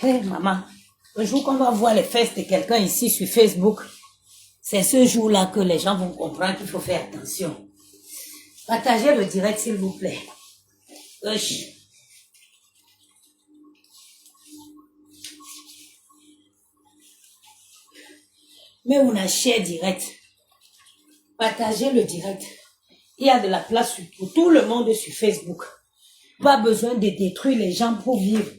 Hé, maman, le jour qu'on va voir les fesses de quelqu'un ici sur Facebook, c'est ce jour-là que les gens vont comprendre qu'il faut faire attention. Partagez le direct, s'il vous plaît. Wesh. Mais on a share direct. Partagez le direct. Il y a de la place pour tout le monde sur Facebook. Pas besoin de détruire les gens pour vivre.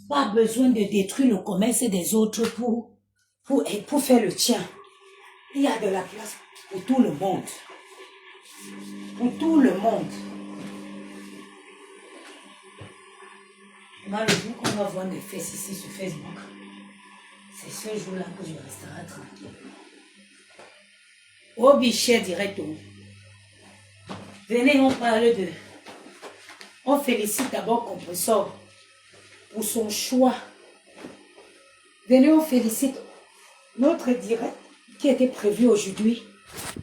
Pas besoin de détruire le commerce des autres pour faire le tien. Il y a de la place pour tout le monde. Pour tout le monde. Dans le jour qu'on va voir mes fesses ici sur Facebook, c'est ce jour-là que je resterai tranquille. Au bichet direct. Venez, on parle de... On félicite d'abord Compressor pour son choix. Venez, on félicite. Notre direct qui était prévu aujourd'hui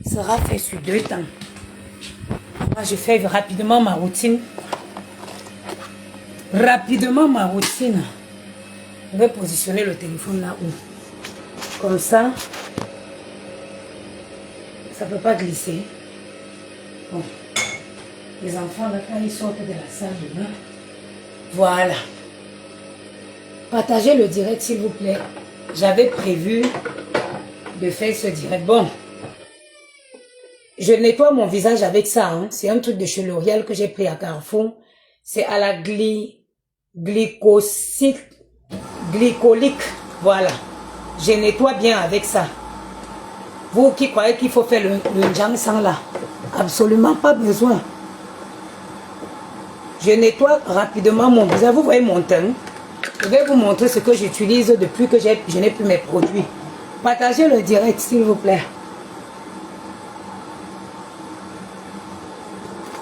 sera fait sur 2 temps. Moi, je fais rapidement ma routine. Je vais positionner le téléphone là-haut. Comme ça, ça ne peut pas glisser. Bon. Les enfants, là, quand ils sortent de la salle de bain, voilà. Partagez le direct, s'il vous plaît. J'avais prévu de faire ce direct. Bon. Je nettoie mon visage avec ça. Hein. C'est un truc de chez L'Oréal que j'ai pris à Carrefour. C'est à la glycolique. Voilà. Je nettoie bien avec ça. Vous qui croyez qu'il faut faire le njang sang là, absolument pas besoin. Je nettoie rapidement mon visage. Vous voyez mon teint. Je vais vous montrer ce que j'utilise depuis que je n'ai plus mes produits. Partagez le direct, s'il vous plaît.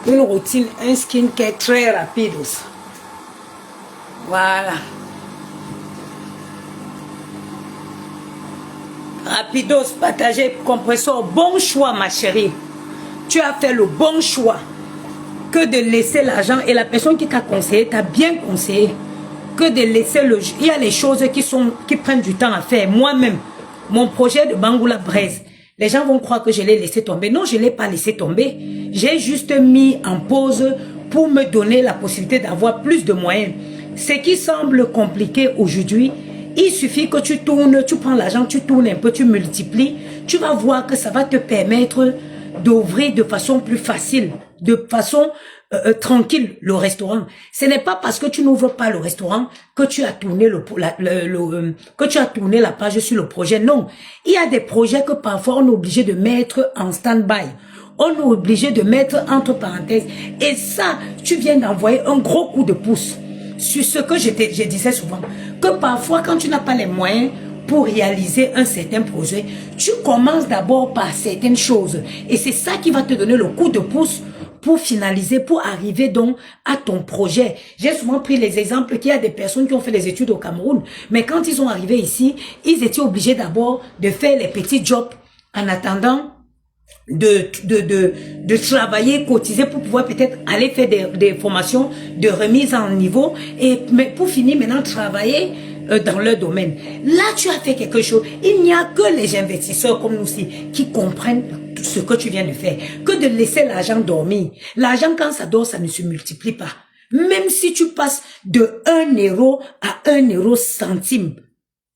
Une routine, un skincare très rapide aussi. Voilà. Rapidos, partagez, Compressor. Bon choix, ma chérie. Tu as fait le bon choix que de laisser l'argent et la personne qui t'a conseillé, t'a bien conseillé. Que de laisser le... Il y a les choses qui prennent du temps à faire. Moi-même, mon projet de Bangoula Braise, les gens vont croire que je l'ai laissé tomber. Non, je ne l'ai pas laissé tomber. J'ai juste mis en pause pour me donner la possibilité d'avoir plus de moyens. Ce qui semble compliqué aujourd'hui, il suffit que tu tournes, tu prends l'argent, tu tournes un peu, tu multiplies. Tu vas voir que ça va te permettre d'ouvrir de façon plus facile, de façon tranquille le restaurant. Ce n'est pas parce que tu n'ouvres pas le restaurant que tu as tourné que tu as tourné la page sur le projet. Non, il y a des projets que parfois on est obligé de mettre en stand-by. On est obligé de mettre entre parenthèses. Et ça, tu viens d'envoyer un gros coup de pouce sur ce que je disais souvent. Que parfois, quand tu n'as pas les moyens pour réaliser un certain projet, tu commences d'abord par certaines choses. Et c'est ça qui va te donner le coup de pouce pour finaliser, pour arriver donc à ton projet. J'ai souvent pris les exemples qu'il y a des personnes qui ont fait des études au Cameroun, mais quand ils sont arrivés ici, ils étaient obligés d'abord de faire les petits jobs en attendant de travailler, cotiser pour pouvoir peut-être aller faire des formations de remise en niveau mais pour finir maintenant travailler dans leur domaine. Là, tu as fait quelque chose. Il n'y a que les investisseurs comme nous aussi qui comprennent ce que tu viens de faire. Que de laisser l'argent dormir. L'argent, quand ça dort, ça ne se multiplie pas. Même si tu passes de 1 euro à 1 euro centime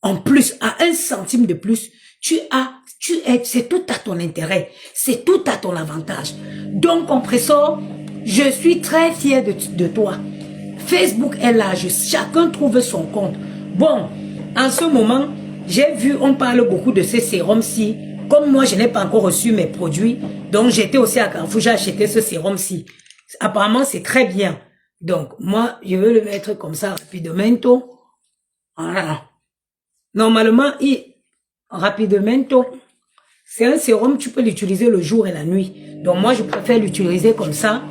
en plus, à 1 centime de plus, c'est tout à ton intérêt. C'est tout à ton avantage. Donc, Compressor, je suis très fière de toi. Facebook est là. Chacun trouve son compte. Bon, en ce moment, j'ai vu, on parle beaucoup de ces sérums-ci. Comme moi, je n'ai pas encore reçu mes produits, donc j'étais aussi à Carrefour, j'ai acheté ce sérum-ci. Apparemment, c'est très bien. Donc, moi, je vais le mettre comme ça rapidement. Voilà. Normalement, rapidement, c'est un sérum, tu peux l'utiliser le jour et la nuit. Donc, moi, je préfère l'utiliser comme ça.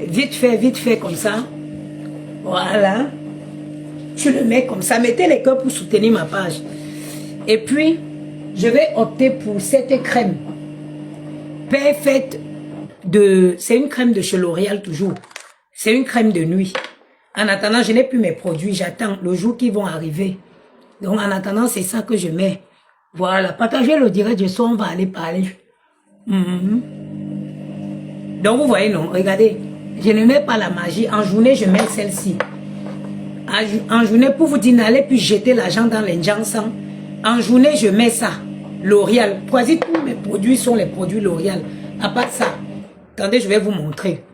Vite fait comme ça. Voilà. Tu le mets comme ça. Mettez les cœurs pour soutenir ma page. Et puis, je vais opter pour cette crème. Parfaite c'est une crème de chez L'Oréal toujours. C'est une crème de nuit. En attendant, je n'ai plus mes produits. J'attends le jour qu'ils vont arriver. Donc, en attendant, c'est ça que je mets. Voilà. Partagez le direct. Je sens, on va aller parler. Donc, vous voyez, non? Regardez. Je ne mets pas la magie. En journée, je mets celle-ci. En journée, pour vous dire, n'allez plus jeter l'argent dans les Jansan. En journée, je mets ça. L'Oréal. Quasi tous mes produits sont les produits L'Oréal. À part ça. Attendez, je vais vous montrer.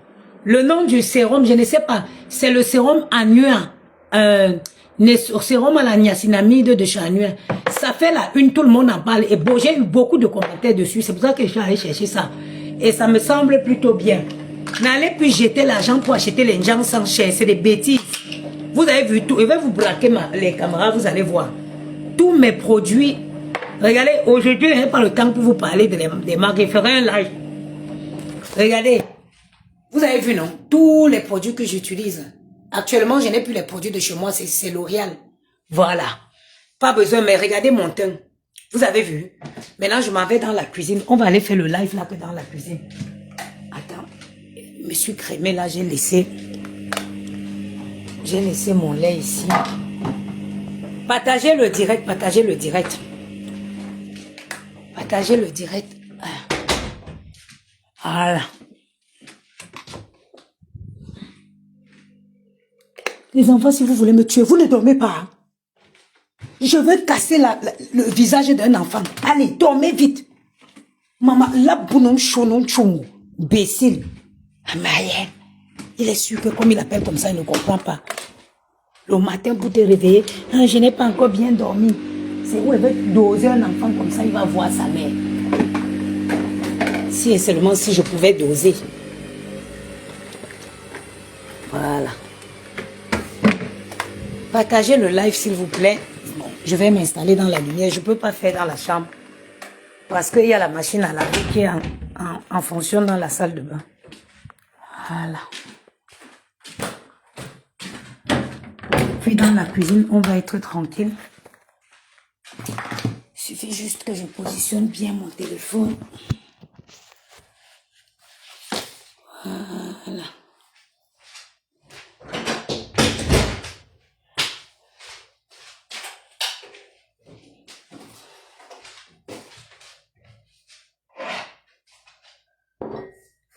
Le nom du sérum, je ne sais pas. C'est le sérum annuaire. Sérum à la niacinamide de chez Annuaire. Ça fait la une, tout le monde en parle. Et bon, j'ai eu beaucoup de commentaires dessus. C'est pour ça que je suis allé chercher ça. Et ça me semble plutôt bien. N'allez plus jeter l'argent pour acheter les gens sans cher. C'est des bêtises. Vous avez vu tout. Je vais vous braquer les caméras, vous allez voir. Tous mes produits. Regardez, aujourd'hui, je n'ai pas le temps pour vous parler des marques. Je ferai un live. Regardez. Vous avez vu, non? Tous les produits que j'utilise. Actuellement, je n'ai plus les produits de chez moi. C'est L'Oréal. Voilà. Pas besoin, mais regardez mon teint. Vous avez vu? Maintenant, je m'en vais dans la cuisine. On va aller faire le live là que dans la cuisine. Attends. Je me suis crémé là, j'ai laissé mon lait ici. Partagez le direct, partagez le direct. Partagez le direct. Voilà. Les enfants, si vous voulez me tuer, vous ne dormez pas. Hein? Je veux casser le visage d'un enfant. Allez, dormez vite. Maman, la bounon chonon chongo. Bécile. Amaye. Il est sûr que comme il appelle comme ça, il ne comprend pas. Le matin, pour te réveiller, hein, je n'ai pas encore bien dormi. C'est où il veut doser un enfant comme ça, il va voir sa mère. Si et seulement si je pouvais doser. Voilà. Partagez le live s'il vous plaît. Bon, je vais m'installer dans la lumière. Je ne peux pas faire dans la chambre. Parce qu'il y a la machine à laver qui est en fonction dans la salle de bain. Voilà. Puis dans la cuisine, on va être tranquille. Il suffit juste que je positionne bien mon téléphone. Voilà.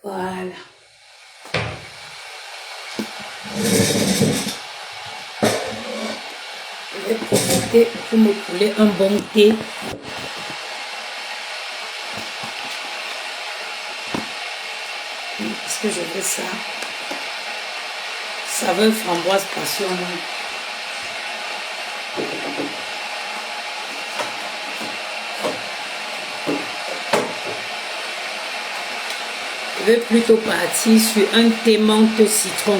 Voilà. Je vais profiter pour me couler un bon thé. Est-ce que je veux ça? Saveur framboise passion. Je vais plutôt partir sur un thé menthe citron.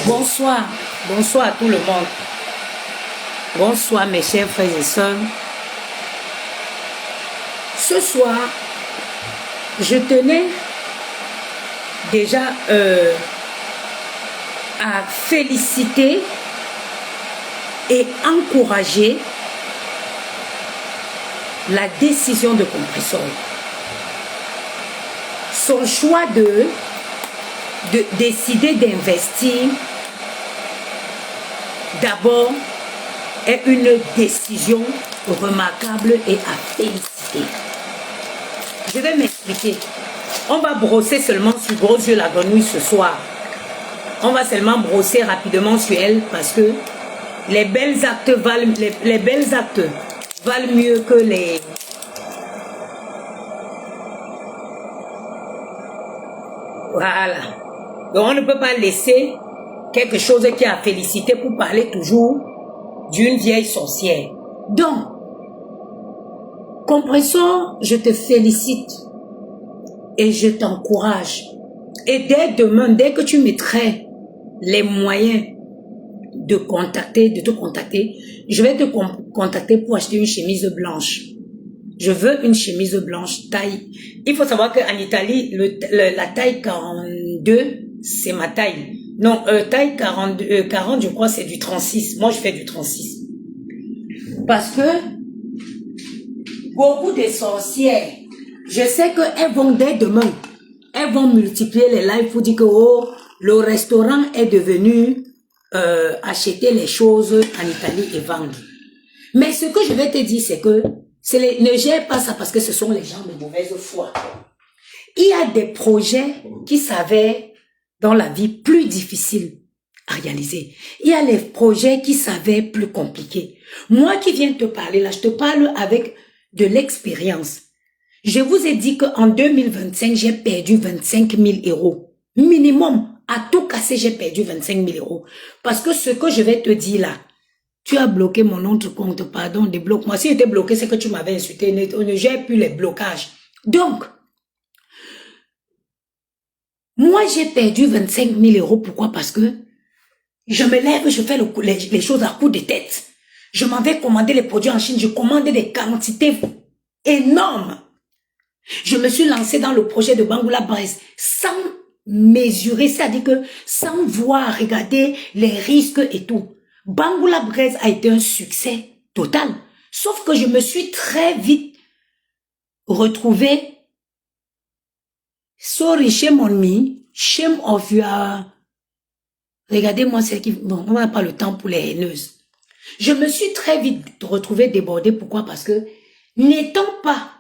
Bonsoir. Bonsoir à tout le monde. Bonsoir mes chers frères et sœurs. Ce soir, je tenais déjà à féliciter et encourager la décision de Compressor. Son choix de décider d'investir d'abord est une décision remarquable et à féliciter. Je vais m'expliquer. On va brosser seulement sur Gros Yeux la grenouille ce soir. On va seulement brosser rapidement sur elle parce que les belles actes valent, les belles actes valent mieux que les... Voilà. Donc on ne peut pas laisser quelque chose qui a félicité pour parler toujours d'une vieille sorcière. Donc, Compressor, je te félicite et je t'encourage. Et dès demain, dès que tu mettrais les moyens de te contacter, je vais te contacter pour acheter une chemise blanche. Je veux une chemise blanche taille. Il faut savoir qu'en Italie, la taille 42, c'est ma taille. Non, taille 40, je crois, c'est du 36. Moi, je fais du 36. Parce que beaucoup de sorcières, je sais qu'elles vont dès demain, elles vont multiplier les lives pour dire que oh, le restaurant est devenu acheter les choses en Italie et vendre. Mais ce que je vais te dire, c'est que ne gère pas ça parce que ce sont les gens de mauvaise foi. Il y a des projets qui s'avèrent dans la vie plus difficiles à réaliser. Il y a les projets qui s'avèrent plus compliqués. Moi qui viens te parler là, je te parle avec de l'expérience. Je vous ai dit qu'en 2025, j'ai perdu 25 000 euros. Minimum, à tout casser, j'ai perdu 25 000 euros. Parce que ce que je vais te dire là, tu as bloqué mon autre compte, pardon, débloque-moi. Si j'étais bloqué, c'est que tu m'avais insulté. On ne gère plus les blocages. Donc, moi, j'ai perdu 25 000 euros. Pourquoi? Parce que je me lève, je fais les choses à coup de tête. Je m'en vais commander les produits en Chine. Je commande des quantités énormes. Je me suis lancé dans le projet de Bangoula Braise sans mesurer, c'est-à-dire que sans voir, regarder les risques et tout. Bangoula Braise a été un succès total. Sauf que je me suis très vite retrouvé. Sorry, shame on me, shame of your... Regardez-moi celle qui... Bon, on n'a pas le temps pour les haineuses. Je me suis très vite retrouvé débordé. Pourquoi? Parce que n'étant pas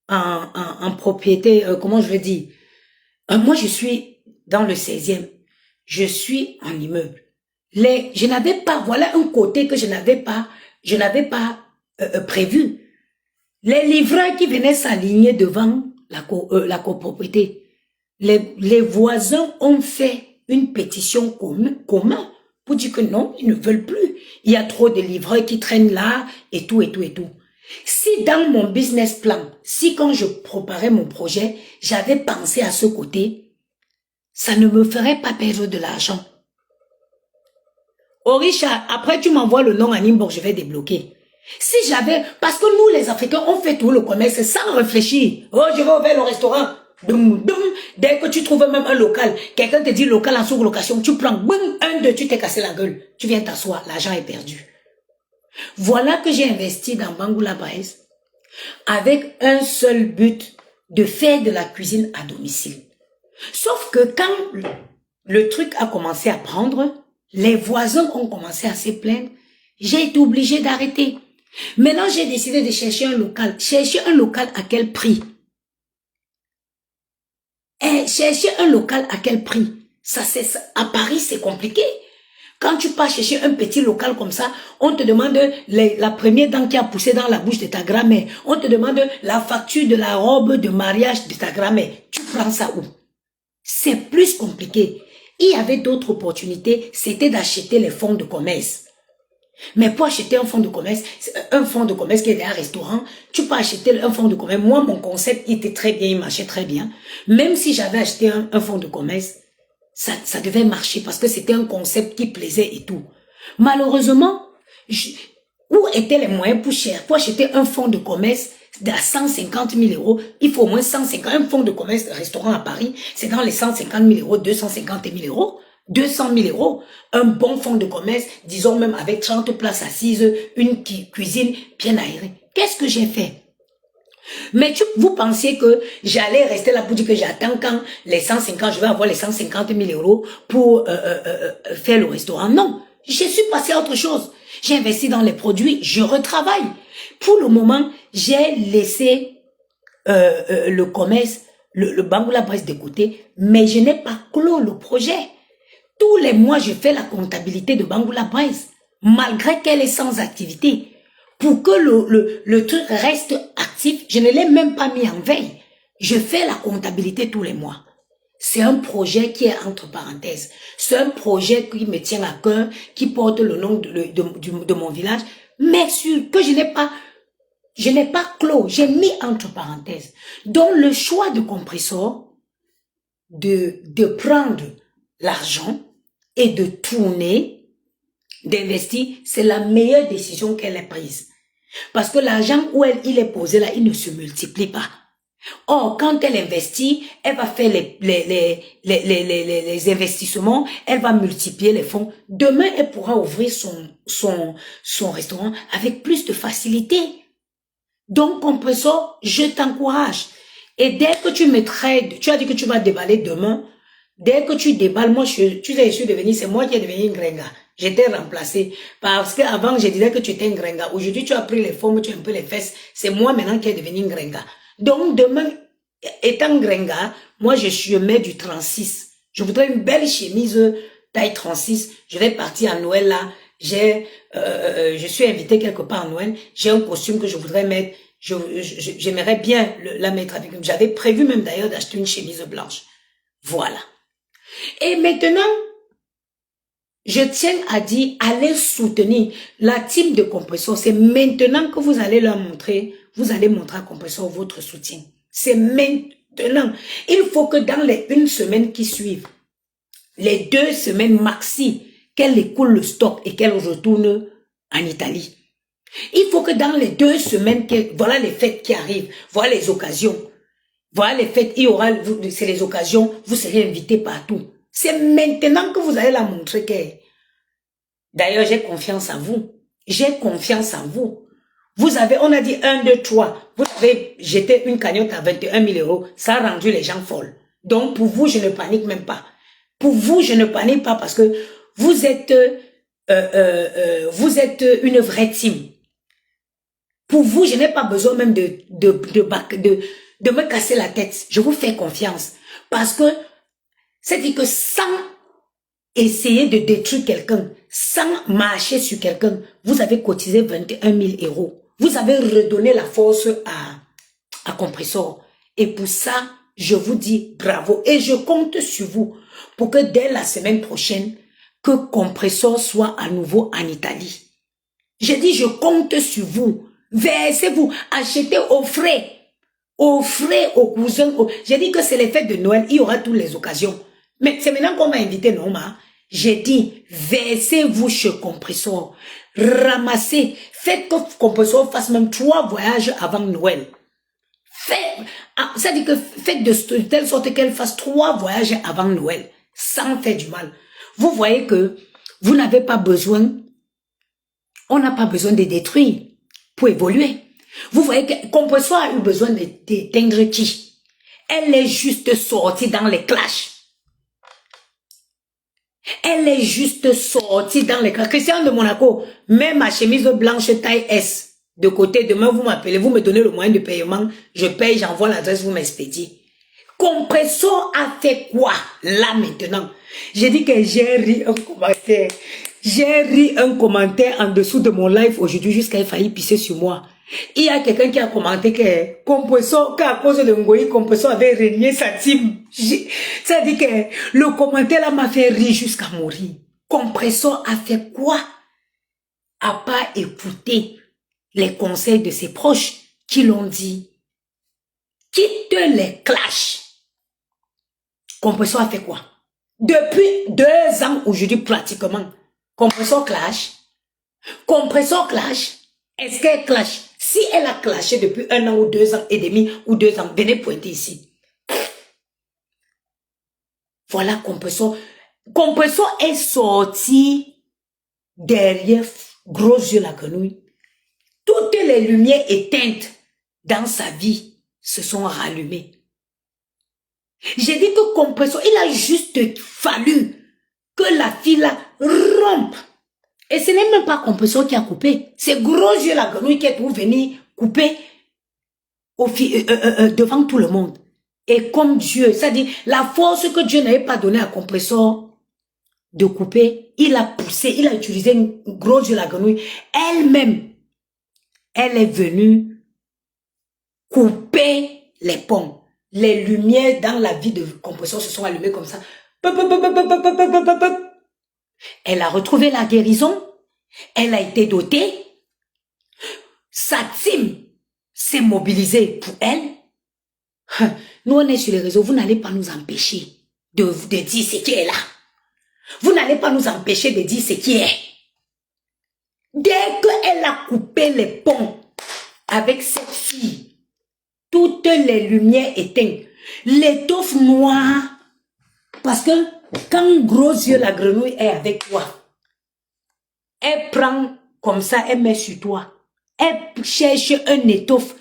en propriété, comment je veux dire, moi je suis dans le 16e, je suis en immeuble. Je n'avais pas, voilà un côté que je n'avais pas prévu. Les livreurs qui venaient s'aligner devant la copropriété, les voisins ont fait une pétition commun pour dire que non, ils ne veulent plus. Il y a trop de livreurs qui traînent là et tout et tout et tout. Si dans mon business plan, si quand je préparais mon projet, j'avais pensé à ce côté, ça ne me ferait pas perdre de l'argent. Orisha, après tu m'envoies le nom en inbox, je vais débloquer. Si j'avais, parce que nous les Africains, on fait tout le commerce sans réfléchir. Oh, je vais ouvrir le restaurant. Doum, doum. Dès que tu trouves même un local, quelqu'un te dit local en sous-location, tu prends, boum, 1, 2, tu t'es cassé la gueule. Tu viens t'asseoir, l'argent est perdu. Voilà que j'ai investi dans Bangoula Braise avec un seul but de faire de la cuisine à domicile. Sauf que quand le truc a commencé à prendre, les voisins ont commencé à se plaindre, j'ai été obligée d'arrêter. Maintenant, j'ai décidé de chercher un local. Chercher un local à quel prix? Et chercher un local à quel prix? Ça, à Paris, c'est compliqué. Quand tu pars chercher un petit local comme ça, on te demande la première dent qui a poussé dans la bouche de ta grand-mère. On te demande la facture de la robe de mariage de ta grand-mère. Tu prends ça où? C'est plus compliqué. Il y avait d'autres opportunités, c'était d'acheter les fonds de commerce. Mais pour acheter un fonds de commerce qui est un restaurant, tu peux acheter un fonds de commerce. Moi, mon concept, il était très bien, il marchait très bien. Même si j'avais acheté un fonds de commerce, ça devait marcher parce que c'était un concept qui plaisait et tout. Malheureusement, où étaient les moyens pour acheter un fonds de commerce à 150 000 euros? Il faut au moins 150, un fonds de commerce, restaurant à Paris, c'est dans les 150 000 euros, 250 000 euros, 200 000 euros. Un bon fonds de commerce, disons même avec 30 places assises, une cuisine bien aérée. Qu'est-ce que j'ai fait? Mais vous pensiez que j'allais rester là pour dire que j'attends quand les 150, je vais avoir les 150 000 euros pour faire le restaurant. Non, je suis passé à autre chose. J'ai investi dans les produits, je retravaille. Pour le moment, j'ai laissé le commerce, le Bangoula Braise de côté, mais je n'ai pas clos le projet. Tous les mois, je fais la comptabilité de Bangoula Braise, malgré qu'elle est sans activité. Pour que le truc reste actif, je ne l'ai même pas mis en veille. Je fais la comptabilité tous les mois. C'est un projet qui est entre parenthèses. C'est un projet qui me tient à cœur, qui porte le nom de mon village, mais que je n'ai pas clos, j'ai mis entre parenthèses. Donc le choix de Compressor, de prendre l'argent et de tourner, d'investir, c'est la meilleure décision qu'elle ait prise. Parce que l'argent où il est posé là, il ne se multiplie pas. Or, quand elle investit, elle va faire les investissements, elle va multiplier les fonds. Demain, elle pourra ouvrir son restaurant avec plus de facilité. Donc, Compressor, je t'encourage. Et dès que tu me traites, tu as dit que tu vas déballer demain. Dès que tu déballes, moi, tu sais, je suis devenu, c'est moi qui ai devenu une gringa. J'étais remplacée. Parce qu'avant, je disais que tu étais une gringa. Aujourd'hui, tu as pris les formes, tu as un peu les fesses. C'est moi maintenant qui ai devenu une gringa. Donc, demain, étant gringa, moi, je mets du 36. Je voudrais une belle chemise taille 36. Je vais partir à Noël là. Je suis invitée quelque part à Noël. J'ai un costume que je voudrais mettre. J'aimerais bien la mettre avec. J'avais prévu même d'ailleurs d'acheter une chemise blanche. Voilà. Et maintenant, je tiens à dire, allez soutenir la team de Compressor. C'est maintenant que vous allez leur montrer, vous allez montrer à Compressor votre soutien. C'est maintenant. Il faut que dans les 1 semaine qui suivent, les 2 semaines maxi, qu'elle écoule le stock et qu'elle retourne en Italie. Il faut que dans les 2 semaines, voilà les fêtes qui arrivent, voilà les occasions. Voilà les fêtes, il y aura, c'est les occasions, vous serez invités partout. C'est maintenant que vous allez la montrer que... D'ailleurs, j'ai confiance en vous. J'ai confiance en vous. Vous avez, on a dit 1, 2, 3. Vous avez jeté une cagnotte à 21 000 euros. Ça a rendu les gens folles. Donc, pour vous, je ne panique même pas. Pour vous, je ne panique pas parce que vous êtes une vraie team. Pour vous, je n'ai pas besoin même de me casser la tête. Je vous fais confiance. Parce que, c'est-à-dire que sans essayer de détruire quelqu'un, sans marcher sur quelqu'un, vous avez cotisé 21 000 euros. Vous avez redonné la force à Compressor. Et pour ça, je vous dis bravo. Et je compte sur vous pour que dès la semaine prochaine, que Compressor soit à nouveau en Italie. J'ai dit, je compte sur vous. Versez-vous, achetez aux frais aux cousins. J'ai dit que c'est les fêtes de Noël, il y aura toutes les occasions. Mais c'est maintenant qu'on m'a invité, non, ma. J'ai dit, versez-vous chez Compressor. Ramassez. Faites que Compressor fasse même 3 voyages avant Noël. Ça dit que faites de telle sorte qu'elle fasse 3 voyages avant Noël. Sans faire du mal. Vous voyez que vous n'avez pas besoin, on n'a pas besoin de détruire pour évoluer. Vous voyez que Compressor a eu besoin d'éteindre qui? Elle est juste sortie dans les clashs. Elle est juste sortie dans les clashs. Christian de Monaco, mets ma chemise blanche taille S de côté. Demain, vous m'appelez, vous me donnez le moyen de paiement. Je paye, j'envoie l'adresse, vous m'expédiez. Compressor a fait quoi là maintenant? J'ai dit que j'ai ri un commentaire. J'ai ri un commentaire en dessous de mon live aujourd'hui jusqu'à il failli pisser sur moi. Il y a quelqu'un qui a commenté que Compressor, qu'à cause de Ngoyi, Compressor avait régné sa team. Ça dit que le commentaire là m'a fait rire jusqu'à mourir. Compressor a fait quoi? A pas écouté les conseils de ses proches qui l'ont dit. Quitte les clashs. Compressor a fait quoi? Depuis 2 ans aujourd'hui pratiquement. Compressor clash. Compressor clash. Est-ce qu'elle clash? Si elle a clashé depuis 1 an ou 2 ans et demi ou 2 ans, venez pointer ici. Voilà Compressor. Compressor est sorti derrière gros yeux la grenouille. Toutes les lumières éteintes dans sa vie se sont rallumées. J'ai dit que Compressor, il a juste fallu que la fille là rompe. Et ce n'est même pas Compressor qui a coupé. C'est gros yeux la grenouille qui est pour venir couper devant tout le monde. Et comme Dieu, c'est-à-dire la force que Dieu n'avait pas donnée à Compressor de couper, il a poussé, il a utilisé une gros yeux la grenouille. Elle-même, elle est venue couper les ponts. Les lumières dans la vie de Compressor se sont allumées comme ça. Elle a retrouvé la guérison. Elle a été dotée. Sa team s'est mobilisée pour elle. Nous, on est sur les réseaux. Vous n'allez pas nous empêcher de dire ce qui est là. Vous n'allez pas nous empêcher de dire ce qui est. Dès qu'elle a coupé les ponts avec cette fille, toutes les lumières éteintes, l'étoffe noire, parce que quand gros yeux la grenouille est avec toi, elle prend comme ça, elle met sur toi. Elle cherche un étoffe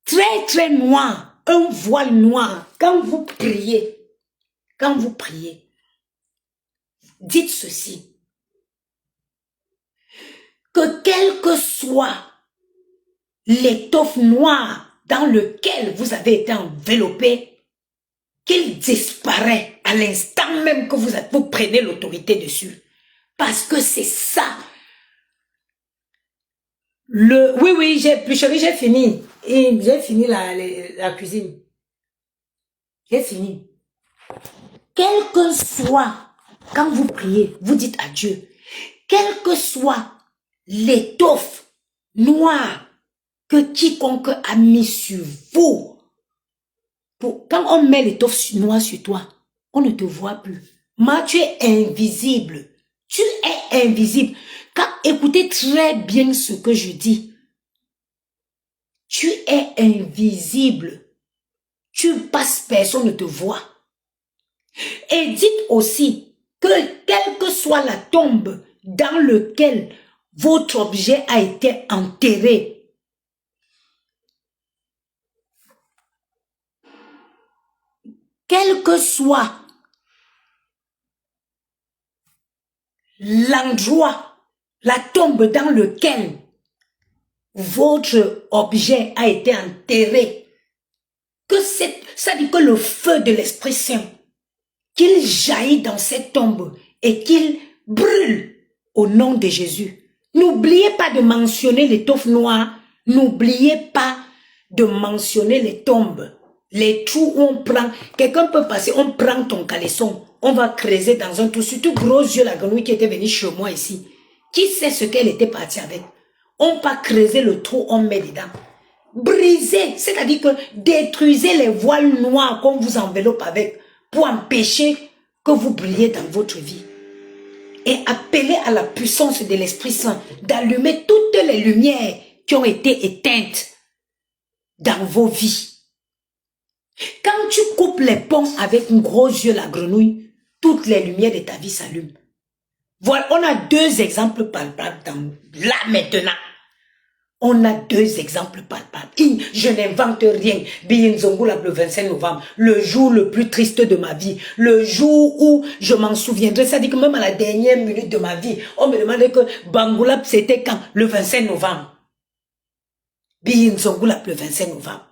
très très noir un voile noir, quand vous priez, dites ceci, que quel que soit l'étoffe noire dans lequel vous avez été enveloppé, qu'il disparaît à l'instant même que vous prenez l'autorité dessus. Parce que c'est ça. Oui, chérie, j'ai fini. J'ai fini la cuisine. J'ai fini. Quel que soit, quand vous priez, vous dites à Dieu, quel que soit l'étoffe noire que quiconque a mis sur vous, quand on met l'étoffe noire sur toi, on ne te voit plus. Mais tu es invisible. Tu es invisible. Écoutez très bien ce que je dis. Tu es invisible. Tu passes, personne ne te voit. Et dites aussi que quelle que soit la tombe dans laquelle votre objet a été enterré, quel que soit l'endroit, la tombe dans lequel votre objet a été enterré, ça dit que le feu de l'Esprit Saint, qu'il jaillit dans cette tombe et qu'il brûle au nom de Jésus. N'oubliez pas de mentionner l'étoffe noire, n'oubliez pas de mentionner les tombes, les trous où on prend, quelqu'un peut passer, on prend ton caleçon, on va creuser dans un trou, surtout gros yeux la grenouille qui était venue chez moi ici. Qui sait ce qu'elle était partie avec? On va creuser le trou, on met dedans. Brisez, c'est-à-dire que détruisez les voiles noirs qu'on vous enveloppe avec pour empêcher que vous brilliez dans votre vie. Et appelez à la puissance de l'Esprit Saint d'allumer toutes les lumières qui ont été éteintes dans vos vies. Quand tu coupes les ponts avec un gros yeux la grenouille, toutes les lumières de ta vie s'allument. Voilà, on a deux exemples palpables là maintenant. On a deux exemples palpables. Je n'invente rien. Biyinzongula le 25 novembre, le jour le plus triste de ma vie, le jour où je m'en souviendrai. Ça dit que même à la dernière minute de ma vie, on me demandait que Bangoulap c'était quand? Le 25 novembre. Biyinzongula le 25 novembre.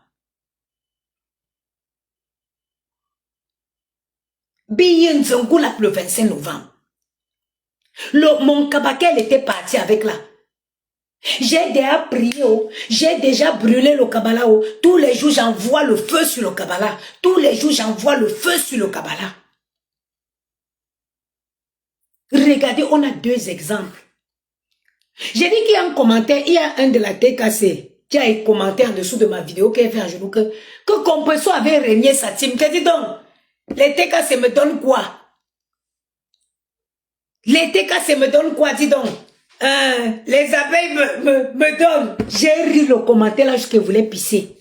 Biyinzongula le 25 novembre. Mon kabakel était parti avec là. J'ai déjà prié, j'ai déjà brûlé le Kabbalah. Tous les jours, j'envoie le feu sur le Kabbalah. Tous les jours, j'envoie le feu sur le Kabbalah. Regardez, on a deux exemples. J'ai dit qu'il y a un commentaire, il y a un de la TKC qui a commenté en dessous de ma vidéo qui a fait un jour que Compresso avait régné sa team. Qu'est-ce que donc? Les TKC me donnent quoi? Les TKC me donnent quoi, dis donc? Les abeilles me donnent. J'ai ri le commentaire là jusqu'à voulait pisser.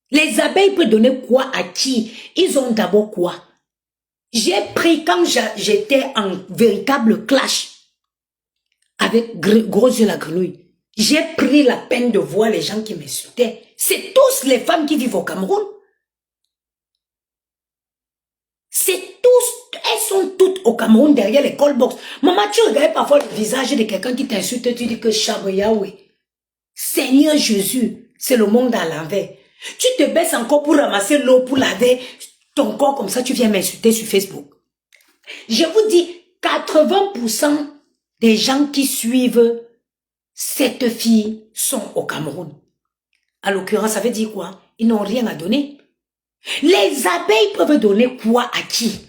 Les abeilles peuvent donner quoi à qui? Ils ont d'abord quoi? J'ai pris quand j'étais en véritable clash avec gros yeux la grenouille. J'ai pris la peine de voir les gens qui m'insultaient. C'est tous les femmes qui vivent au Cameroun. C'est tous, elles sont toutes au Cameroun derrière les callbox. Maman, tu regardes parfois le visage de quelqu'un qui t'insulte, tu dis que Chabre Yahweh, Seigneur Jésus, c'est le monde à l'envers. Tu te baisses encore pour ramasser l'eau, pour laver ton corps comme ça, tu viens m'insulter sur Facebook. Je vous dis, 80% des gens qui suivent cette fille sont au Cameroun. À l'occurrence, ça veut dire quoi? Ils n'ont rien à donner. Les abeilles peuvent donner quoi à qui?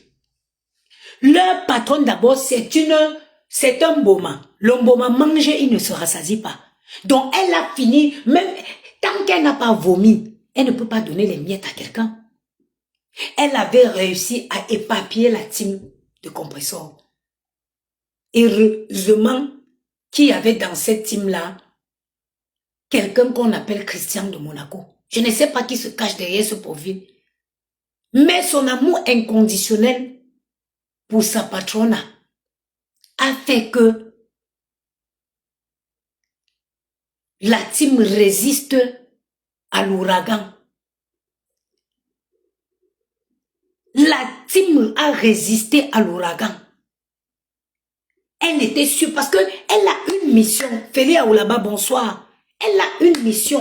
Leur patron d'abord, c'est un boma. Le boma mange, il ne se rassasie pas. Donc elle a fini, même tant qu'elle n'a pas vomi, elle ne peut pas donner les miettes à quelqu'un. Elle avait réussi à éparpiller la team de compresseurs. Heureusement qu'il y avait dans cette team-là quelqu'un qu'on appelle Christian de Monaco. Je ne sais pas qui se cache derrière ce profil. Mais son amour inconditionnel pour sa patrona a fait que la team résiste à l'ouragan. La team a résisté à l'ouragan. Elle était sûre parce qu'elle a une mission. Félia Oulaba, bonsoir. Elle a une mission.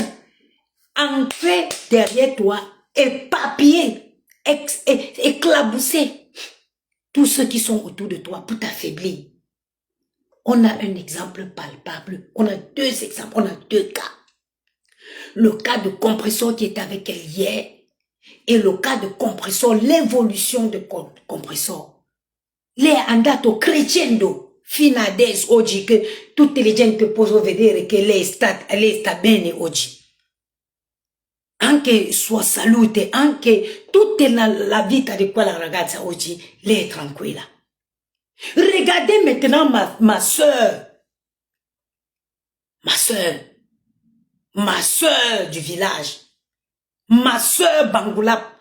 Entrer derrière toi, éparpiller, éclabousser tous ceux qui sont autour de toi pour t'affaiblir. On a un exemple palpable. On a deux exemples. On a deux cas. Le cas de Compressor qui était avec elle hier et le cas de Compressor, l'évolution de Compressor. Les andato crescendo fino adesso oggi che tutte le gente possono vedere che lei sta bene oggi. Anche sua salute, anche tutta la vita di quella ragazza oggi, lei è tranquilla. Regardez maintenant ma soeur du village, ma soeur Bangoulap,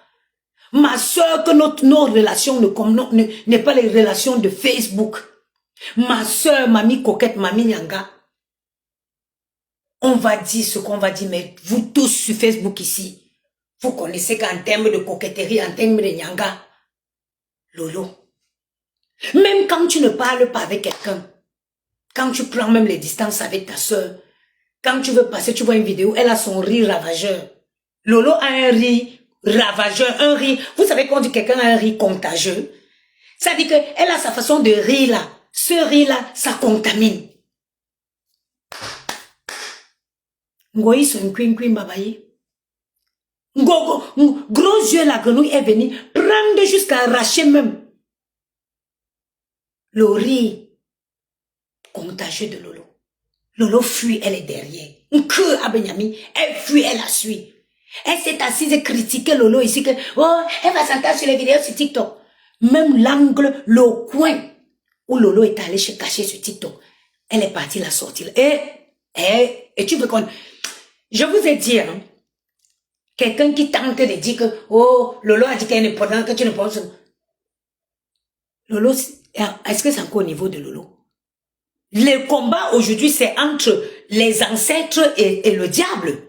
ma soeur que nos relations n'est pas les relations de Facebook, ma soeur, mamie coquette, mamie Nyanga. On va dire ce qu'on va dire, mais vous tous sur Facebook ici, vous connaissez qu'en termes de coquetterie, en termes de Nyanga, Lolo, même quand tu ne parles pas avec quelqu'un, quand tu prends même les distances avec ta soeur, quand tu veux passer, tu vois une vidéo, elle a son rire ravageur. Lolo a un rire ravageur, un rire. Vous savez qu'on dit quelqu'un a un rire contagieux. Ça dit qu'elle a sa façon de rire là. Ce rire là, ça contamine. Ngoï son queen babaye. Gros yeux la grenouille est venue prendre jusqu'à arracher même. Le rire contagieux de Lolo. Lolo fuit, elle est derrière. Que à Benyami, elle fuit, elle la suit. Elle s'est assise et critiqué Lolo ici que, oh, elle va s'entendre sur les vidéos sur TikTok. Même l'angle, le coin où Lolo est allé se cacher sur TikTok, elle est partie la sortir. Et tu veux qu'on... Je vous ai dit, hein, quelqu'un qui tente de dire que, oh, Lolo a dit qu'elle est importante, que tu ne penses pas. Lolo, est-ce que c'est encore au niveau de Lolo? Le combat aujourd'hui, c'est entre les ancêtres et le diable.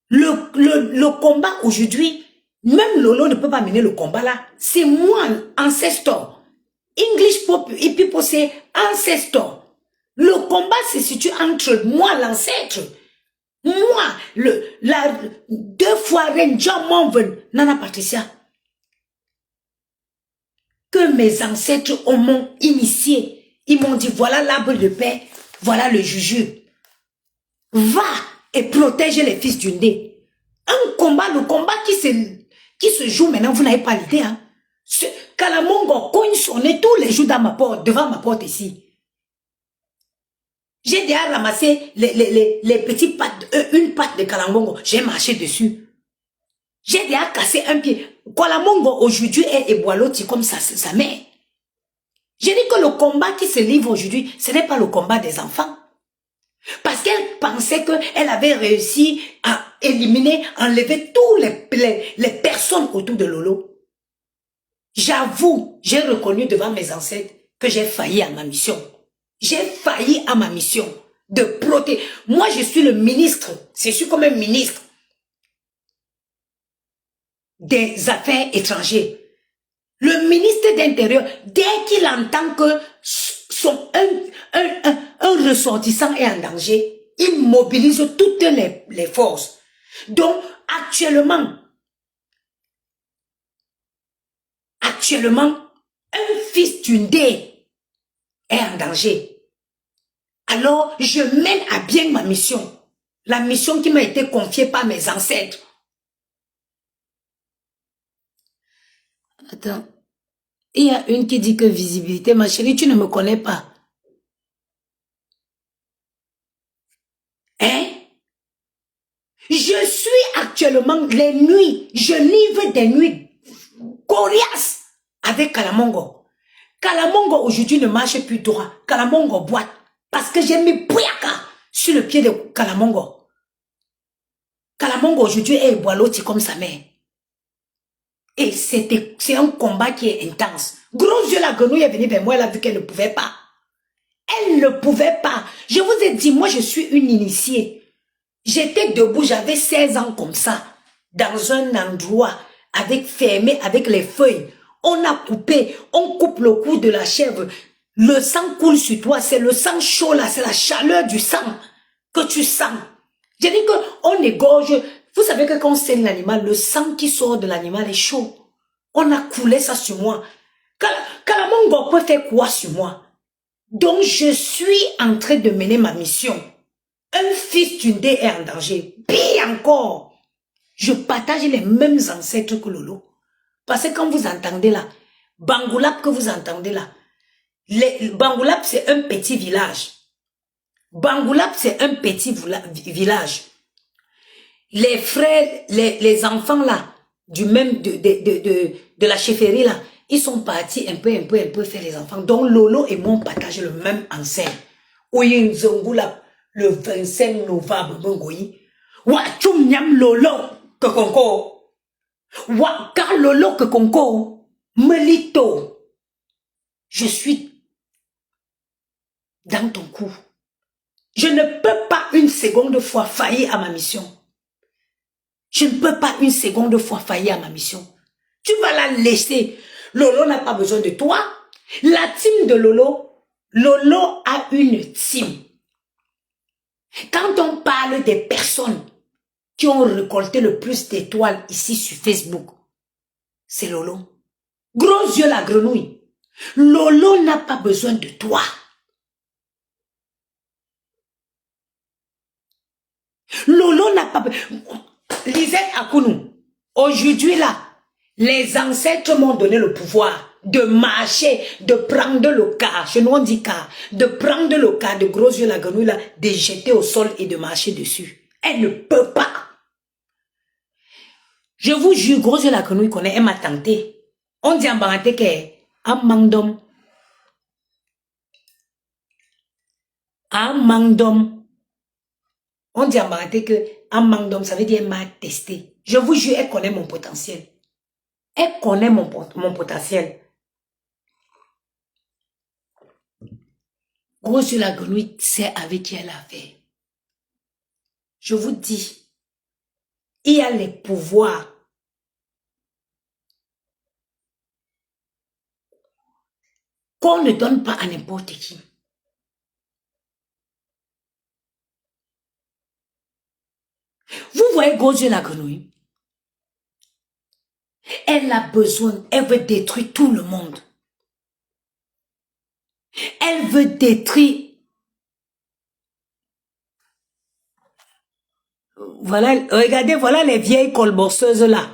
Le combat aujourd'hui, même Lolo ne peut pas mener le combat là. C'est moi, ancestor. English people say ancestor. Le combat se situe entre moi, l'ancêtre. Moi, deux fois reine John Monven, Nana Patricia. Que mes ancêtres m'ont initié. Ils m'ont dit, voilà l'arbre de paix, voilà le jujube. Va et protège les fils du nez. Un combat, le combat qui se joue maintenant, vous n'avez pas l'idée. Hein? Kalamongo cogne son nez tous les jours dans ma porte, devant ma porte ici. J'ai déjà ramassé les petits pattes, une patte de Kalamongo, j'ai marché dessus. J'ai déjà cassé un pied. Kalamongo aujourd'hui est éboualoti comme sa mère. J'ai dit que le combat qui se livre aujourd'hui, ce n'est pas le combat des enfants. Parce qu'elle pensait qu'elle avait réussi à éliminer, enlever tous les personnes autour de Lolo. J'avoue, j'ai reconnu devant mes ancêtres que j'ai failli à ma mission. J'ai failli à ma mission de protéger. Moi, je suis le ministre, je suis comme un ministre des Affaires étrangères. Le ministre d'Intérieur, dès qu'il entend que un ressortissant est en danger, il mobilise toutes les forces. Donc, actuellement, un fils d'une dé est en danger. Alors, je mène à bien ma mission. La mission qui m'a été confiée par mes ancêtres. Attends. Il y a une qui dit que visibilité, ma chérie, tu ne me connais pas. Hein? Je suis actuellement les nuits, je livre des nuits coriaces avec Kalamongo. Kalamongo aujourd'hui ne marche plus droit. Kalamongo boite. Parce que j'ai mis Bouyaka sur le pied de Kalamongo. Kalamongo aujourd'hui est boiloti comme sa mère. Et c'est un combat qui est intense. Gros yeux, la grenouille est venue vers moi, elle a vu qu'elle ne pouvait pas. Elle ne pouvait pas. Je vous ai dit, moi je suis une initiée. J'étais debout, j'avais 16 ans comme ça, dans un endroit, avec fermé, avec les feuilles. On a coupé, on coupe le cou de la chèvre. Le sang coule sur toi, c'est le sang chaud là, c'est la chaleur du sang que tu sens. J'ai dit qu'on égorge. Vous savez que quand on saigne l'animal, le sang qui sort de l'animal est chaud. On a coulé ça sur moi. Kalamongo peut faire quoi sur moi? Donc je suis en train de mener ma mission. Un fils d'une dé est en danger. Pire encore, je partage les mêmes ancêtres que Lolo. Parce que quand vous entendez là, Bangoulap que vous entendez là, Bangoulap c'est un petit village. Bangoulap c'est un petit village. Les frères, les enfants là, du même de la chefferie là, ils sont partis un peu faire les enfants. Donc Lolo et moi on partage le même ancêtre. Oye Nzongulap. Le 25 novembre, Bongoyi. Wa chum nyam lolo que konko. Wa ka lolo que konko. Melito. Je suis dans ton cou. Je ne peux pas une seconde fois faillir à ma mission. Je ne peux pas une seconde fois faillir à ma mission. Tu vas la laisser. Lolo n'a pas besoin de toi. La team de Lolo, Lolo a une team. Quand on parle des personnes qui ont récolté le plus d'étoiles ici sur Facebook, c'est Lolo. Gros yeux la grenouille. Lolo n'a pas besoin de toi. Lolo n'a pas besoin. Lisette Akounou, aujourd'hui là, les ancêtres m'ont donné le pouvoir de marcher, de prendre le car, chez nous on dit car, de prendre le car de gros yeux la grenouille là, de jeter au sol et de marcher dessus. Elle ne peut pas. Je vous jure, gros yeux la grenouille connaît, elle m'a tenté. On dit en baranté qu'elle a mandom. Un mandom. On dit en baranté que un mandom, ça veut dire elle m'a testé. Je vous jure, elle connaît mon potentiel. Elle connaît mon potentiel. Gros sur la grenouille sait avec qui elle a fait. Je vous dis, il y a les pouvoirs. Qu'on ne donne pas à n'importe qui. Vous voyez gros sur la grenouille? Elle a besoin, elle veut détruire tout le monde. Elle veut détruire. Voilà, regardez, voilà les vieilles colbosseuses là.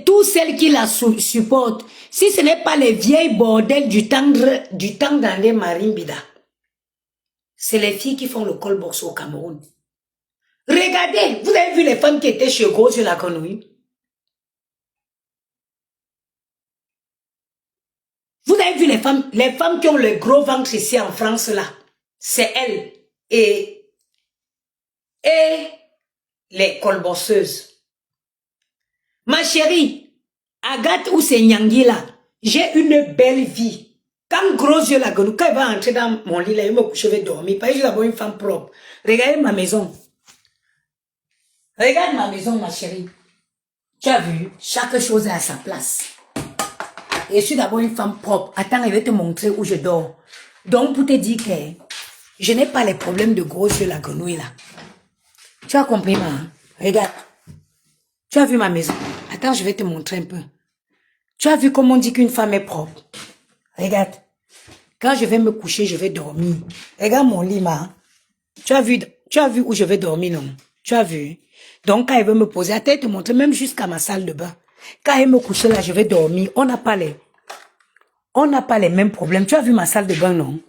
Toutes celles qui la supportent. Si ce n'est pas les vieilles bordels du temps d'André Marimbida, c'est les filles qui font le colbox au Cameroun. Regardez, vous avez vu les femmes qui étaient chez Gros sur la grenouille? Vous avez vu les femmes qui ont le gros ventre ici en France là, c'est elles et les colbosseuses. Ma chérie, Agathe ou c'est Nyangui là, j'ai une belle vie. Quand gros yeux la grenouille, quand elle va entrer dans mon lit là, je vais dormir, parce que je suis d'abord une femme propre. Regardez ma maison. Regarde ma maison, ma chérie. Tu as vu, chaque chose est à sa place. Et je suis d'abord une femme propre. Attends, je vais te montrer où je dors. Donc, pour te dire que je n'ai pas les problèmes de gros yeux la grenouille là. Tu as compris, ma? Regarde. Tu as vu ma maison? Attends, je vais te montrer un peu. Tu as vu comment on dit qu'une femme est propre? Regarde. Quand je vais me coucher, je vais dormir. Regarde mon lit, ma. Tu as vu où je vais dormir, non? Tu as vu? Donc, quand elle veut me poser, attends, je te montrer, même jusqu'à ma salle de bain. Quand elle me couche là, je vais dormir. On n'a pas les mêmes problèmes. Tu as vu ma salle de bain, non?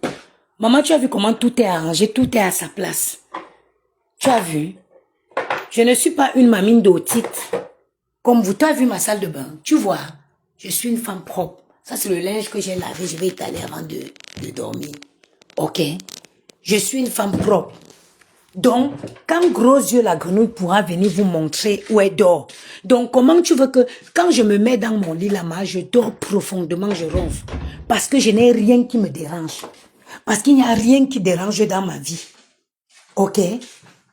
Maman, tu as vu comment tout est arrangé, tout est à sa place. Tu as vu? Je ne suis pas une mamine d'otite. Comme vous, tu as vu ma salle de bain. Tu vois, je suis une femme propre. Ça, c'est le linge que j'ai lavé. Je vais étaler avant de dormir. Ok? Je suis une femme propre. Donc, quand gros yeux la grenouille pourra venir vous montrer où elle dort. Donc, comment tu veux que, quand je me mets dans mon lit là-bas, je dors profondément, je ronfle. Parce que je n'ai rien qui me dérange. Parce qu'il n'y a rien qui dérange dans ma vie. Ok?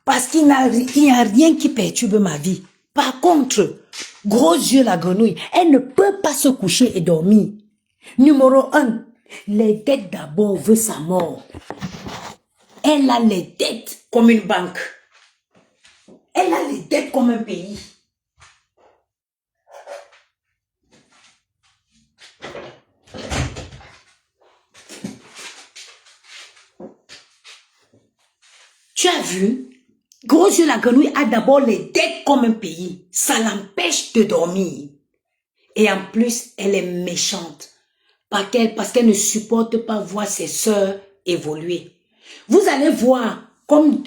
Parce qu'il n'y a rien qui perturbe ma vie. Par contre, gros yeux la grenouille, elle ne peut pas se coucher et dormir. Numéro 1, les dettes d'abord veut sa mort. Elle a les dettes comme une banque. Elle a les dettes comme un pays. Tu as vu? Gros yeux la grenouille a d'abord les dettes comme un pays. Ça l'empêche de dormir. Et en plus, elle est méchante. Parce qu'elle ne supporte pas voir ses sœurs évoluer. Vous allez voir comme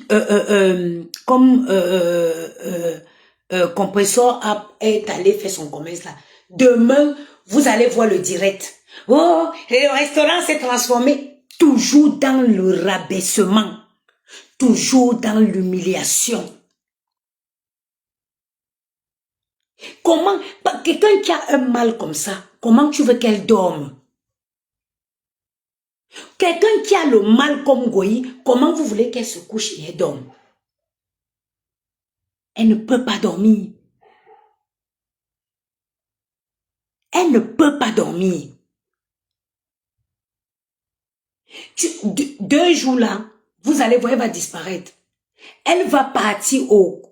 Compressor est allé faire son commerce là. Demain, vous allez voir le direct. Oh, et le restaurant s'est transformé toujours dans le rabaissement. Toujours dans l'humiliation. Comment, quelqu'un qui a un mal comme ça, comment tu veux qu'elle dorme? Quelqu'un qui a le mal comme Goyi, comment vous voulez qu'elle se couche et elle dorme? Elle ne peut pas dormir. Elle ne peut pas dormir. 2 jours là, vous allez voir, elle va disparaître. Elle va partir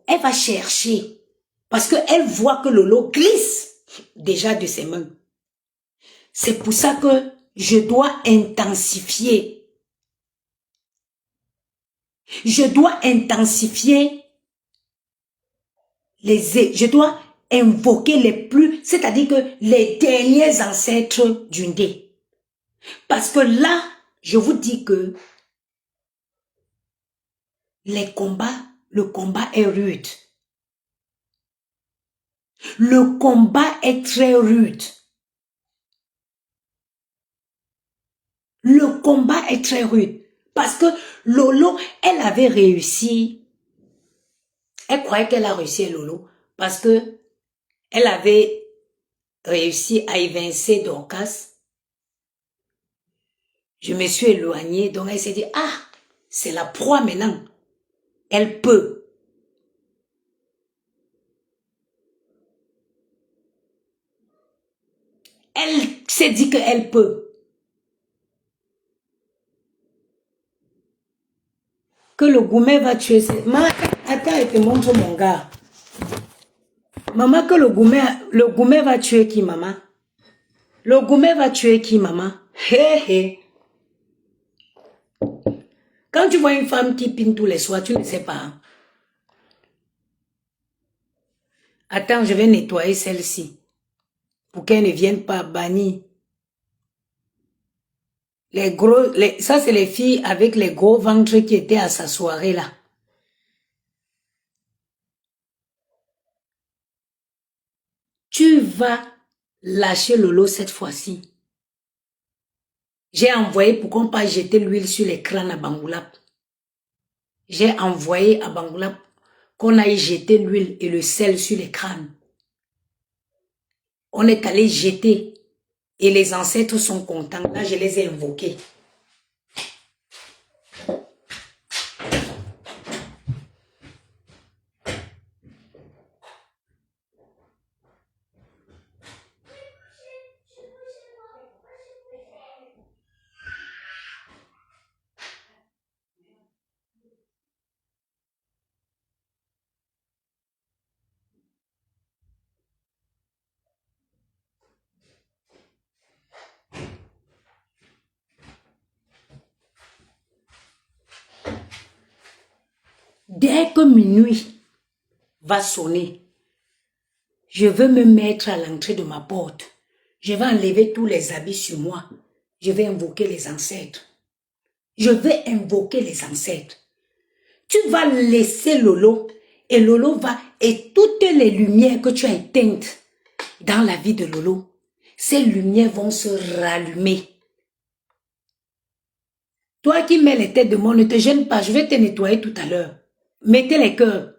elle va chercher. Parce qu'elle voit que Lolo glisse déjà de ses mains. C'est pour ça que je dois intensifier. Je dois intensifier je dois invoquer les plus, c'est-à-dire que les derniers ancêtres du dé. Parce que là, je vous dis que le combat est rude. Le combat est très rude. Le combat est très rude. Parce que Lolo, elle avait réussi. Elle croyait qu'elle a réussi, Lolo. Parce que elle avait réussi à évincer Dorcas. Je me suis éloignée. Donc elle s'est dit, ah, c'est la proie maintenant. Elle peut. Elle s'est dit qu'elle peut. Que le gourmet va tuer cette... Maman, attends, elle te montre mon gars. Maman, que le gourmet va tuer qui, maman? Le gourmet va tuer qui, maman? Hé, hé. Quand tu vois une femme qui pine tous les soirs, tu ne sais pas. Hein? Attends, je vais nettoyer celle-ci. Pour qu'elle ne vienne pas bannir. Ça, c'est les filles avec les gros ventres qui étaient à sa soirée là. Tu vas lâcher Lolo cette fois-ci. J'ai envoyé pour qu'on pas jeter l'huile sur les crânes à Bangoulap. J'ai envoyé à Bangoulap qu'on aille jeter l'huile et le sel sur les crânes. On est allé jeter et les ancêtres sont contents. Là, je les ai invoqués. Dès que minuit va sonner, je veux me mettre à l'entrée de ma porte. Je vais enlever tous les habits sur moi. Je vais invoquer les ancêtres. Je vais invoquer les ancêtres. Tu vas laisser Lolo et Lolo va... Et toutes les lumières que tu as éteintes dans la vie de Lolo, ces lumières vont se rallumer. Toi qui mets les têtes de moi, ne te gêne pas, je vais te nettoyer tout à l'heure. Mettez les cœurs.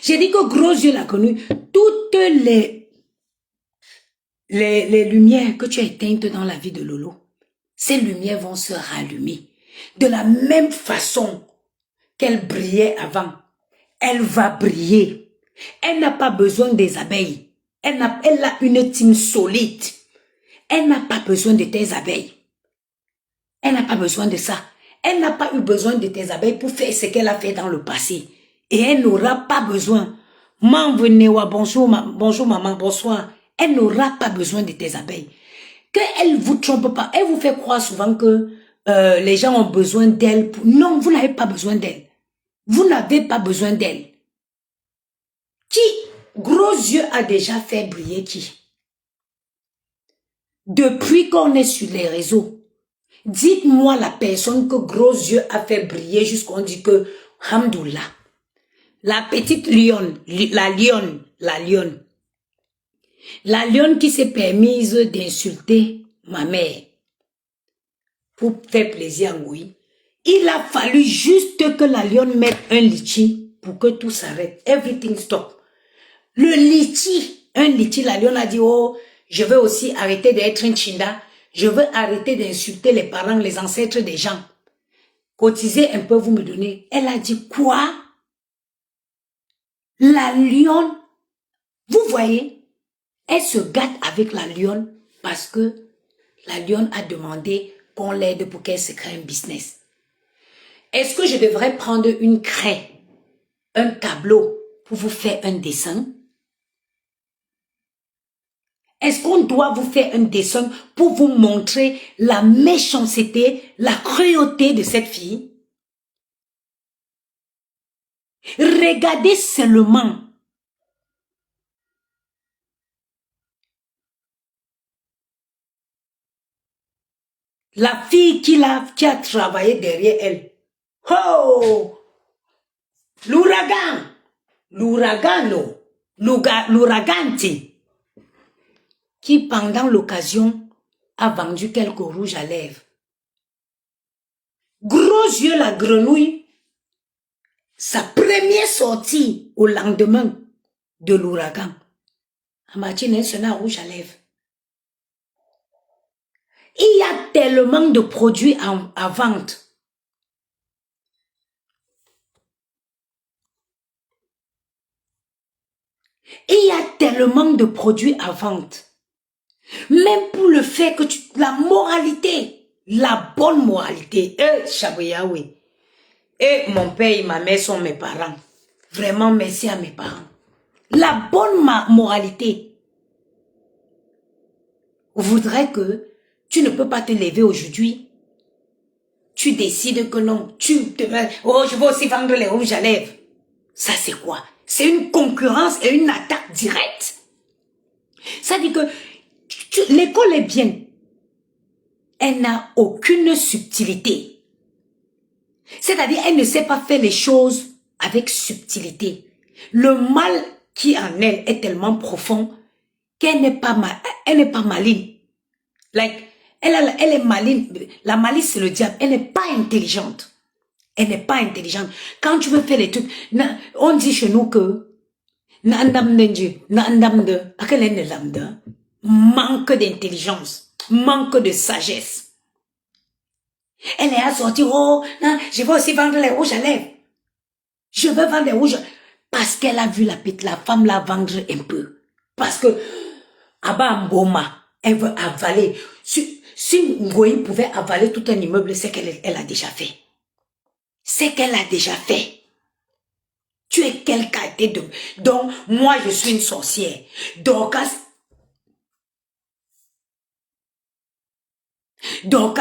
J'ai dit que gros yeux l'a connu. Toutes les lumières que tu as éteintes dans la vie de Lolo, ces lumières vont se rallumer. De la même façon qu'elle brillait avant, Elle va briller. Elle n'a pas besoin des abeilles. Elle a une team solide. Elle n'a pas besoin de tes abeilles. Elle n'a pas besoin de ça. Elle n'a pas eu besoin de tes abeilles pour faire ce qu'elle a fait dans le passé. Et elle n'aura pas besoin. Bonjour, bonjour maman, bonsoir. Elle n'aura pas besoin de tes abeilles. Qu'elle ne vous trompe pas. Elle vous fait croire souvent que les gens ont besoin d'elle. Non, vous n'avez pas besoin d'elle. Vous n'avez pas besoin d'elle. Qui, gros yeux, a déjà fait briller qui? Depuis qu'on est sur les réseaux, dites-moi la personne que gros yeux a fait briller jusqu'on dit que, hamdoullah, la petite lionne, la lionne qui s'est permise d'insulter ma mère pour faire plaisir à Ngoui. Il a fallu juste que la lionne mette un litchi pour que tout s'arrête. Everything stop. Le litchi, un litchi, la lionne a dit, oh, je veux aussi arrêter d'être un chinda. Je veux arrêter d'insulter les parents, les ancêtres des gens. Cotisez un peu, vous me donnez. Elle a dit quoi? La lionne, vous voyez, elle se gâte avec la lionne parce que la lionne a demandé qu'on l'aide pour qu'elle se crée un business. Est-ce que je devrais prendre une craie, un tableau pour vous faire un dessin? Est-ce qu'on doit vous faire un dessin pour vous montrer la méchanceté, la cruauté de cette fille? Regardez seulement. La fille qui a travaillé derrière elle. Oh! L'ouragan! L'ouragano! L'ouraganti! Qui pendant l'occasion a vendu quelques rouges à lèvres. Gros yeux la grenouille, sa première sortie au lendemain de l'ouragan. Amati Nelson rouge à lèvres. Il y a tellement de produits à vente. Il y a tellement de produits à vente. Même pour le fait que la moralité, la bonne moralité, Chaboyaoui, et mon père et ma mère sont mes parents. Vraiment, merci à mes parents. La bonne moralité voudrait que tu ne peux pas te lever aujourd'hui. Tu décides que non, oh, je vais aussi vendre les rouges à lèvres. Ça, c'est quoi? C'est une concurrence et une attaque directe. Ça dit que l'école est bien. Elle n'a aucune subtilité. C'est-à-dire, elle ne sait pas faire les choses avec subtilité. Le mal qui en elle est tellement profond qu'elle n'est pas maligne. Like, elle est maligne. La malice, c'est le diable. Elle n'est pas intelligente. Elle n'est pas intelligente. Quand tu veux faire les trucs, on dit chez nous que manque d'intelligence, manque de sagesse. Elle est assortie, oh, non, je vais aussi vendre les rouges à lèvres. Je veux vendre les rouges parce qu'elle a vu la femme la vendre un peu. Parce que, Abba Mboma, elle veut avaler. Si Ngoï pouvait avaler tout un immeuble, c'est qu'elle a déjà fait. C'est qu'elle a déjà fait. Tu es quelle qualité de... Donc, moi, je suis une sorcière. Dorcas,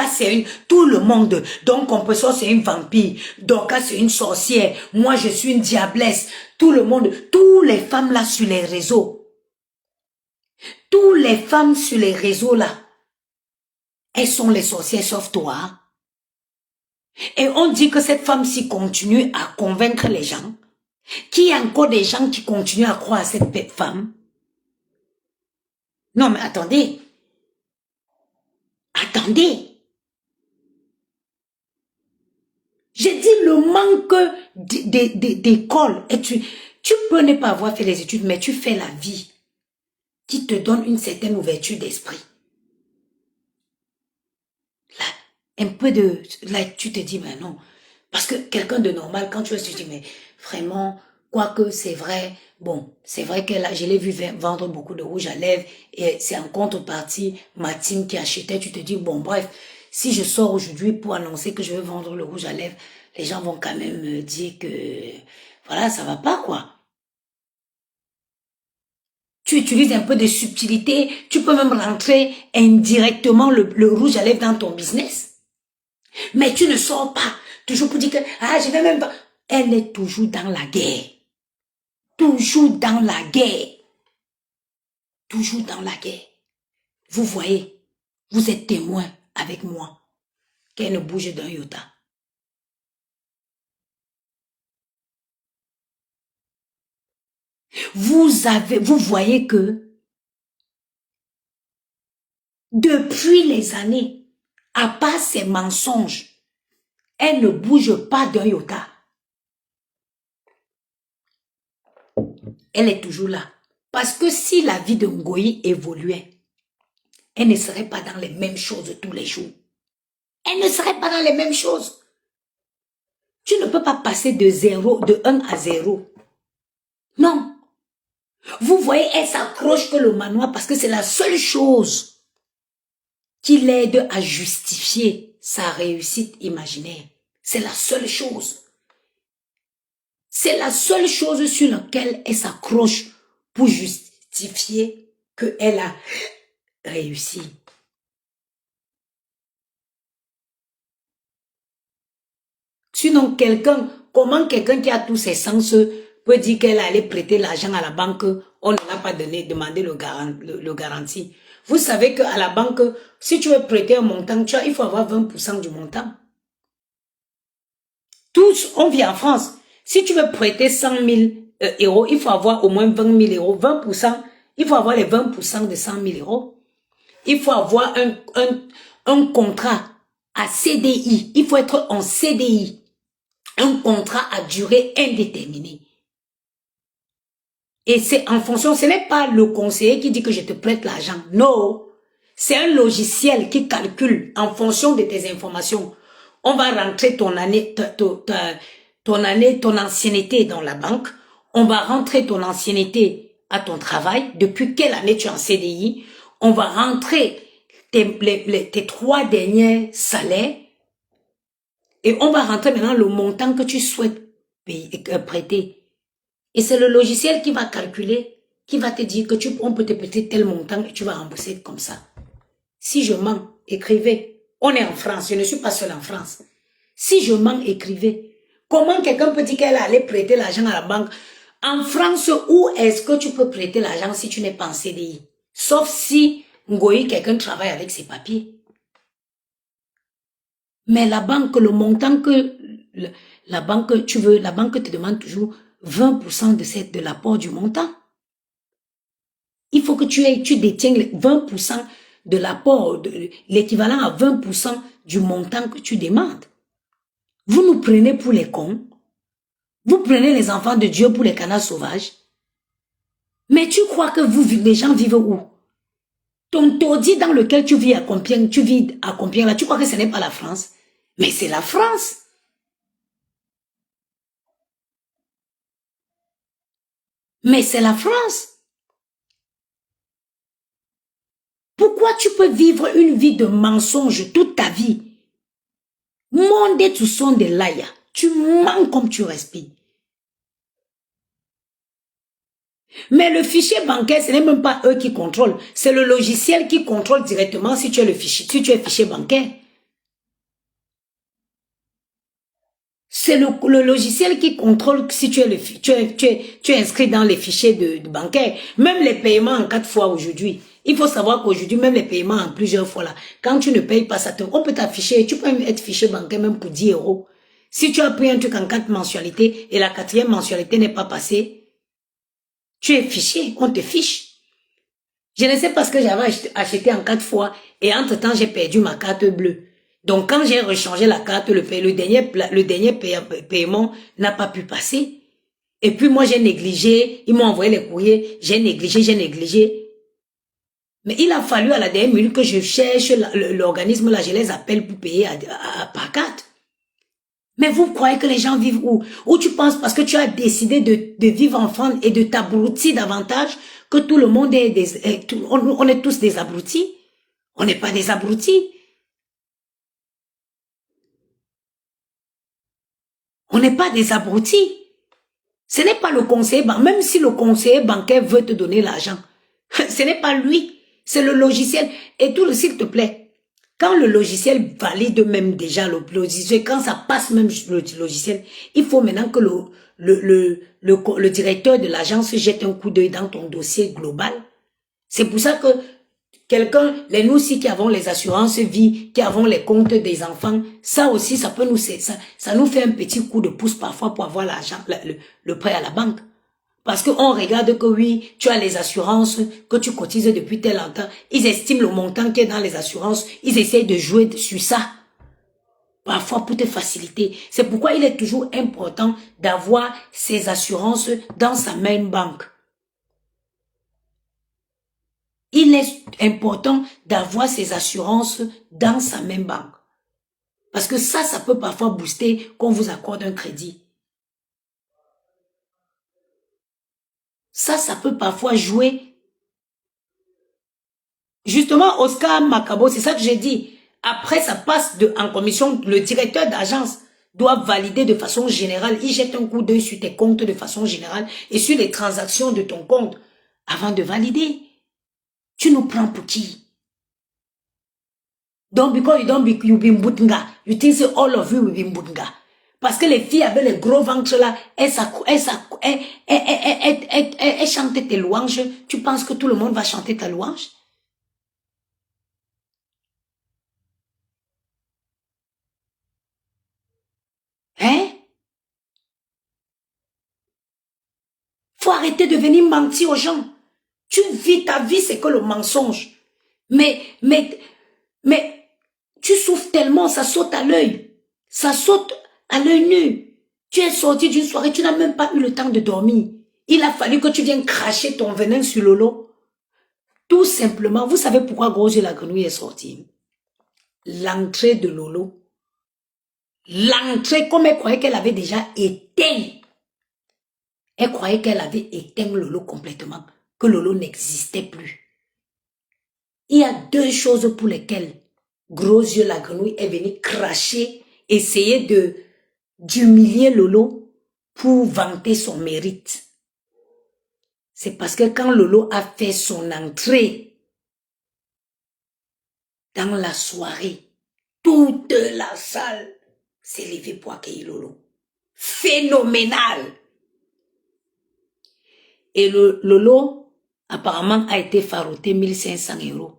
c'est une... Tout le monde. Donc, Compressor, c'est une vampire. Dorcas, c'est une sorcière. Moi, je suis une diablesse. Tout le monde. Toutes les femmes là sur les réseaux. Toutes les femmes sur les réseaux là. Elles sont les sorcières sauf toi. Et on dit que cette femme-ci continue à convaincre les gens. Qu'il y a encore des gens qui continuent à croire à cette femme. Non, mais attendez. Attendez. J'ai dit le manque d'école. Et tu peux ne pas avoir fait les études, mais tu fais la vie qui te donne une certaine ouverture d'esprit. Là, un peu de... Là, tu te dis, mais non. Parce que quelqu'un de normal, quand tu vas, tu te dis, mais vraiment, Quoique, c'est vrai, bon, c'est vrai que là, je l'ai vu vendre beaucoup de rouge à lèvres et c'est en contrepartie ma team qui achetait. Tu te dis, bon, bref, si je sors aujourd'hui pour annoncer que je vais vendre le rouge à lèvres, les gens vont quand même me dire que, voilà, ça va pas, quoi. Tu utilises un peu de subtilité, tu peux même rentrer indirectement le rouge à lèvres dans ton business. Mais tu ne sors pas, toujours pour dire que, ah, je vais même pas. Elle est toujours dans la guerre. Toujours dans la guerre. Toujours dans la guerre. Vous voyez, vous êtes témoin avec moi qu'elle ne bouge d'un iota. Vous voyez que depuis les années, à part ses mensonges, elle ne bouge pas d'un iota. Elle est toujours là. Parce que si la vie de Ngoyi évoluait, elle ne serait pas dans les mêmes choses tous les jours. Elle ne serait pas dans les mêmes choses. Tu ne peux pas passer de 1 à 0. Non. Vous voyez, elle s'accroche que le manoir parce que c'est la seule chose qui l'aide à justifier sa réussite imaginaire. C'est la seule chose. C'est la seule chose sur laquelle elle s'accroche pour justifier qu'elle a réussi. Sinon, comment quelqu'un qui a tous ses sens peut dire qu'elle allait prêter l'argent à la banque, on ne l'a pas demandé le garantie. Vous savez qu'à la banque, si tu veux prêter un montant, il faut avoir 20% du montant. Tous, on vit en France. Si tu veux prêter 100 000 euros, il faut avoir au moins 20 000 euros. 20%, il faut avoir les 20% de 100 000 euros. Il faut avoir un contrat à CDI. Il faut être en CDI. Un contrat à durée indéterminée. Et c'est en fonction, ce n'est pas le conseiller qui dit que je te prête l'argent. Non. C'est un logiciel qui calcule en fonction de tes informations. On va rentrer ton ancienneté dans la banque. On va rentrer ton ancienneté à ton travail. Depuis quelle année tu es en CDI? On va rentrer tes 3 derniers salaires. Et on va rentrer maintenant le montant que tu souhaites prêter. Et c'est le logiciel qui va calculer, qui va te dire que on peut te prêter tel montant et tu vas rembourser comme ça. Si je mens, écrivez. On est en France, je ne suis pas seule en France. Si je mens, écrivez. Comment quelqu'un peut dire qu'elle allait prêter l'argent à la banque? En France, où est-ce que tu peux prêter l'argent si tu n'es pas en CDI? Sauf si, Ngoyi, quelqu'un travaille avec ses papiers. Mais la banque, le montant que la banque te demande toujours 20% de l'apport du montant. Il faut que tu détiens 20% de l'apport, l'équivalent à 20% du montant que tu demandes. Vous nous prenez pour les cons. Vous prenez les enfants de Dieu pour les canards sauvages. Mais tu crois que les gens vivent où? Ton taudis dans lequel tu vis à Compiègne, là, tu crois que ce n'est pas la France? Mais c'est la France. Mais c'est la France. Pourquoi tu peux vivre une vie de mensonge toute ta vie? Monde tout son de laïa. Tu mens comme tu respires. Mais le fichier bancaire, ce n'est même pas eux qui contrôlent. C'est le logiciel qui contrôle directement si tu es fichier bancaire. C'est le logiciel qui contrôle si tu es inscrit dans les fichiers de bancaire. Même les paiements en 4 fois aujourd'hui. Il faut savoir qu'aujourd'hui, même les paiements en plusieurs fois là, quand tu ne payes pas ça, on peut t'afficher, tu peux même être fiché bancaire même pour 10 euros. Si tu as pris un truc en 4 mensualités et la 4e mensualité n'est pas passée, tu es fiché, on te fiche. Je ne sais pas ce que j'avais acheté en 4 fois et entre-temps, j'ai perdu ma carte bleue. Donc, quand j'ai rechangé la carte, le dernier paiement n'a pas pu passer. Et puis, moi, j'ai négligé. Ils m'ont envoyé les courriers. J'ai négligé. Mais il a fallu à la dernière minute que je cherche l'organisme là, je les appelle pour payer par carte. Mais vous croyez que les gens vivent où? Ou tu penses parce que tu as décidé de vivre en France et de t'abrutir davantage que tout le monde est on est tous des abrutis? On n'est pas des abrutis. On n'est pas des abrutis. Ce n'est pas le conseiller bancaire, même si le conseiller bancaire veut te donner l'argent. Ce n'est pas lui, c'est le logiciel. Et tout, s'il te plaît, quand le logiciel valide même déjà le logiciel, quand ça passe même le logiciel, il faut maintenant que le directeur de l'agence jette un coup d'œil dans ton dossier global. C'est pour ça que nous aussi qui avons les assurances vie, qui avons les comptes des enfants, ça aussi, ça peut nous, ça nous fait un petit coup de pouce parfois pour avoir l'argent, le prêt à la banque. Parce qu'on regarde que oui, tu as les assurances, que tu cotises depuis tel longtemps, ils estiment le montant qui est dans les assurances, ils essayent de jouer sur ça. Parfois pour te faciliter. C'est pourquoi il est toujours important d'avoir ces assurances dans sa main banque. Il est important d'avoir ces assurances dans sa même banque. Parce que ça peut parfois booster qu'on vous accorde un crédit. Ça peut parfois jouer. Justement, Oscar Macabo, c'est ça que j'ai dit. Après, ça passe en commission. Le directeur d'agence doit valider de façon générale. Il jette un coup d'œil sur tes comptes de façon générale et sur les transactions de ton compte avant de valider. Tu nous prends pour qui? Donc, because you be mbutnga, you think all of you will be mbutnga. Parce que les filles avec les gros ventres là, elles chantent tes louanges. Tu penses que tout le monde va chanter ta louange? Hein? Faut arrêter de venir mentir aux gens. Tu vis ta vie, c'est que le mensonge. Mais, tu souffres tellement, ça saute à l'œil. Ça saute à l'œil nu. Tu es sorti d'une soirée, tu n'as même pas eu le temps de dormir. Il a fallu que tu viennes cracher ton venin sur Lolo. Tout simplement, vous savez pourquoi Gros Yeux la Grenouille est sortie? L'entrée de Lolo. L'entrée, comme elle croyait qu'elle avait déjà éteint. Elle croyait qu'elle avait éteint Lolo complètement. Que Lolo n'existait plus. Il y a deux choses pour lesquelles Gros Yeux la Grenouille est venu cracher, essayer d'humilier Lolo pour vanter son mérite. C'est parce que quand Lolo a fait son entrée dans la soirée, toute la salle s'est levée pour accueillir Lolo. Phénoménal! Et Lolo, apparemment, a été faroté 1500 €.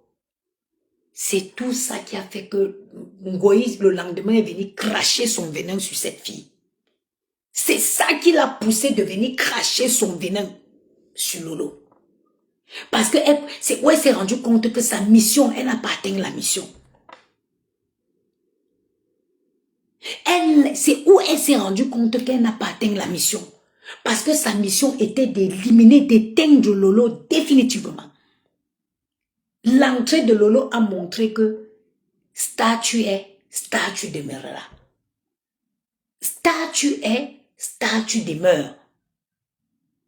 C'est tout ça qui a fait que Ngoïs, le lendemain, est venu cracher son venin sur cette fille. C'est ça qui l'a poussé de venir cracher son venin sur Lolo. Parce que c'est où elle s'est rendue compte que sa mission, elle n'a pas atteint la mission. C'est où elle s'est rendue compte qu'elle n'a pas atteint la mission. Parce que sa mission était d'éliminer, d'éteindre Lolo définitivement. L'entrée de Lolo a montré que statue est, statue demeurera. Statue est, statue demeure.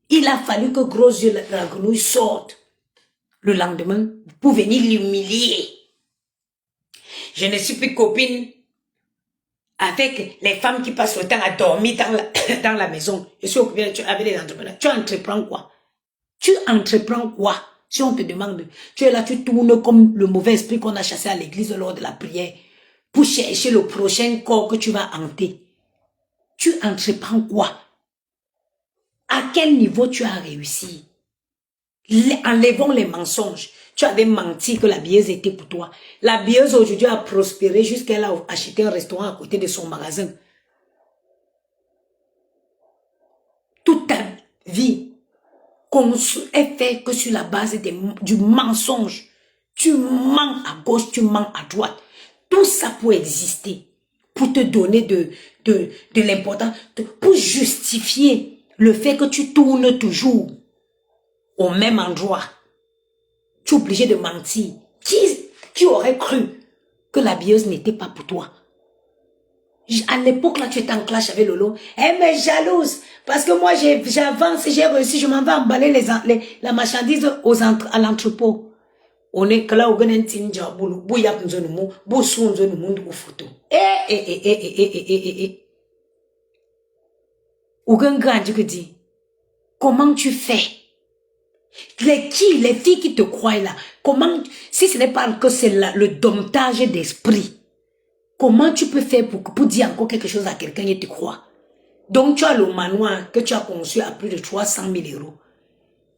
Il a fallu que Gros Yeux la Grenouille sorte le lendemain pour venir l'humilier. Je ne suis plus copine avec les femmes qui passent le temps à dormir dans la maison. Je suis occupée avec les entrepreneurs. Tu entreprends quoi? Tu entreprends quoi? Si on te demande, tu es là, tu tournes comme le mauvais esprit qu'on a chassé à l'église lors de la prière pour chercher le prochain corps que tu vas hanter. Tu entreprends quoi? À quel niveau tu as réussi? Enlevons les mensonges. Tu avais menti que la bieuse était pour toi. La bieuse aujourd'hui a prospéré jusqu'à elle a acheté un restaurant à côté de son magasin. Toute ta vie est fait que sur la base du mensonge. Tu mens à gauche, tu mens à droite. Tout ça pour exister, pour te donner de l'importance, pour justifier le fait que tu tournes toujours au même endroit. Tu es obligé de mentir. Qui aurait cru que la bieuse n'était pas pour toi? À l'époque, là, tu étais en clash avec Lolo. Elle me jalouse. Parce que moi, j'avance, j'ai réussi, je m'en vais emballer la marchandise à l'entrepôt. On est que là, on a un petit job, bouillap nous nous, boussou nous nous photo. Ou grand Dieu dit, comment tu fais? Les filles qui te croient là, comment, si ce n'est pas que c'est le domptage d'esprit, comment tu peux faire pour dire encore quelque chose à quelqu'un et te croire? Donc tu as le manoir que tu as conçu à plus de 300 000 euros.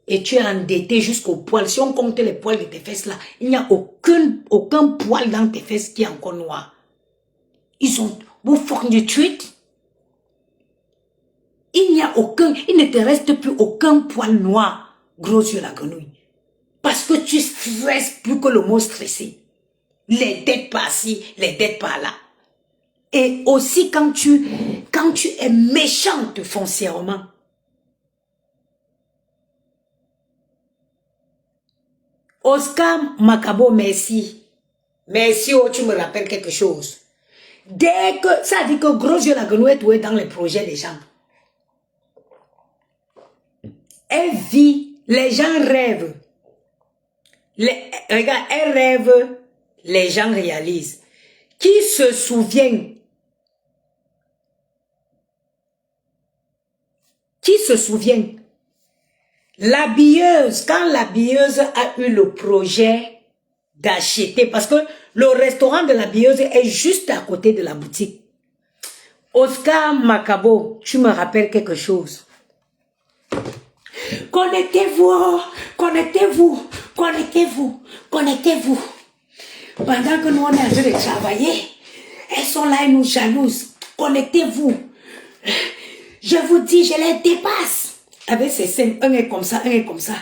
Et tu es endetté jusqu'au poil. Si on compte les poils de tes fesses là, il n'y a aucun poil dans tes fesses qui est encore noir. Vous font du tweet. Il ne te reste plus aucun poil noir, gros yeux la grenouille. Parce que tu stresses plus que le mot stressé. Les dettes par-ci, les dettes par-là. Et aussi quand tu es méchante foncièrement. Oscar Macabo, merci. Merci, oh, tu me rappelles quelque chose. Dès que, ça dit que gros yeux la grenouille est dans les projets des gens. Elle vit, les gens rêvent. Regarde, elle rêve, les gens réalisent. Qui se souvient? Qui se souvient? L'habilleuse, quand l'habilleuse a eu le projet d'acheter, parce que le restaurant de l'habilleuse est juste à côté de la boutique. Oscar Macabo, tu me rappelles quelque chose. Connectez-vous, connectez-vous, connectez-vous, connectez-vous. Pendant que nous on est en train de travailler, elles sont là et nous jalousent. Connectez-vous. Je vous dis, je les dépasse. Avec ces scènes, un est comme ça, un est comme ça.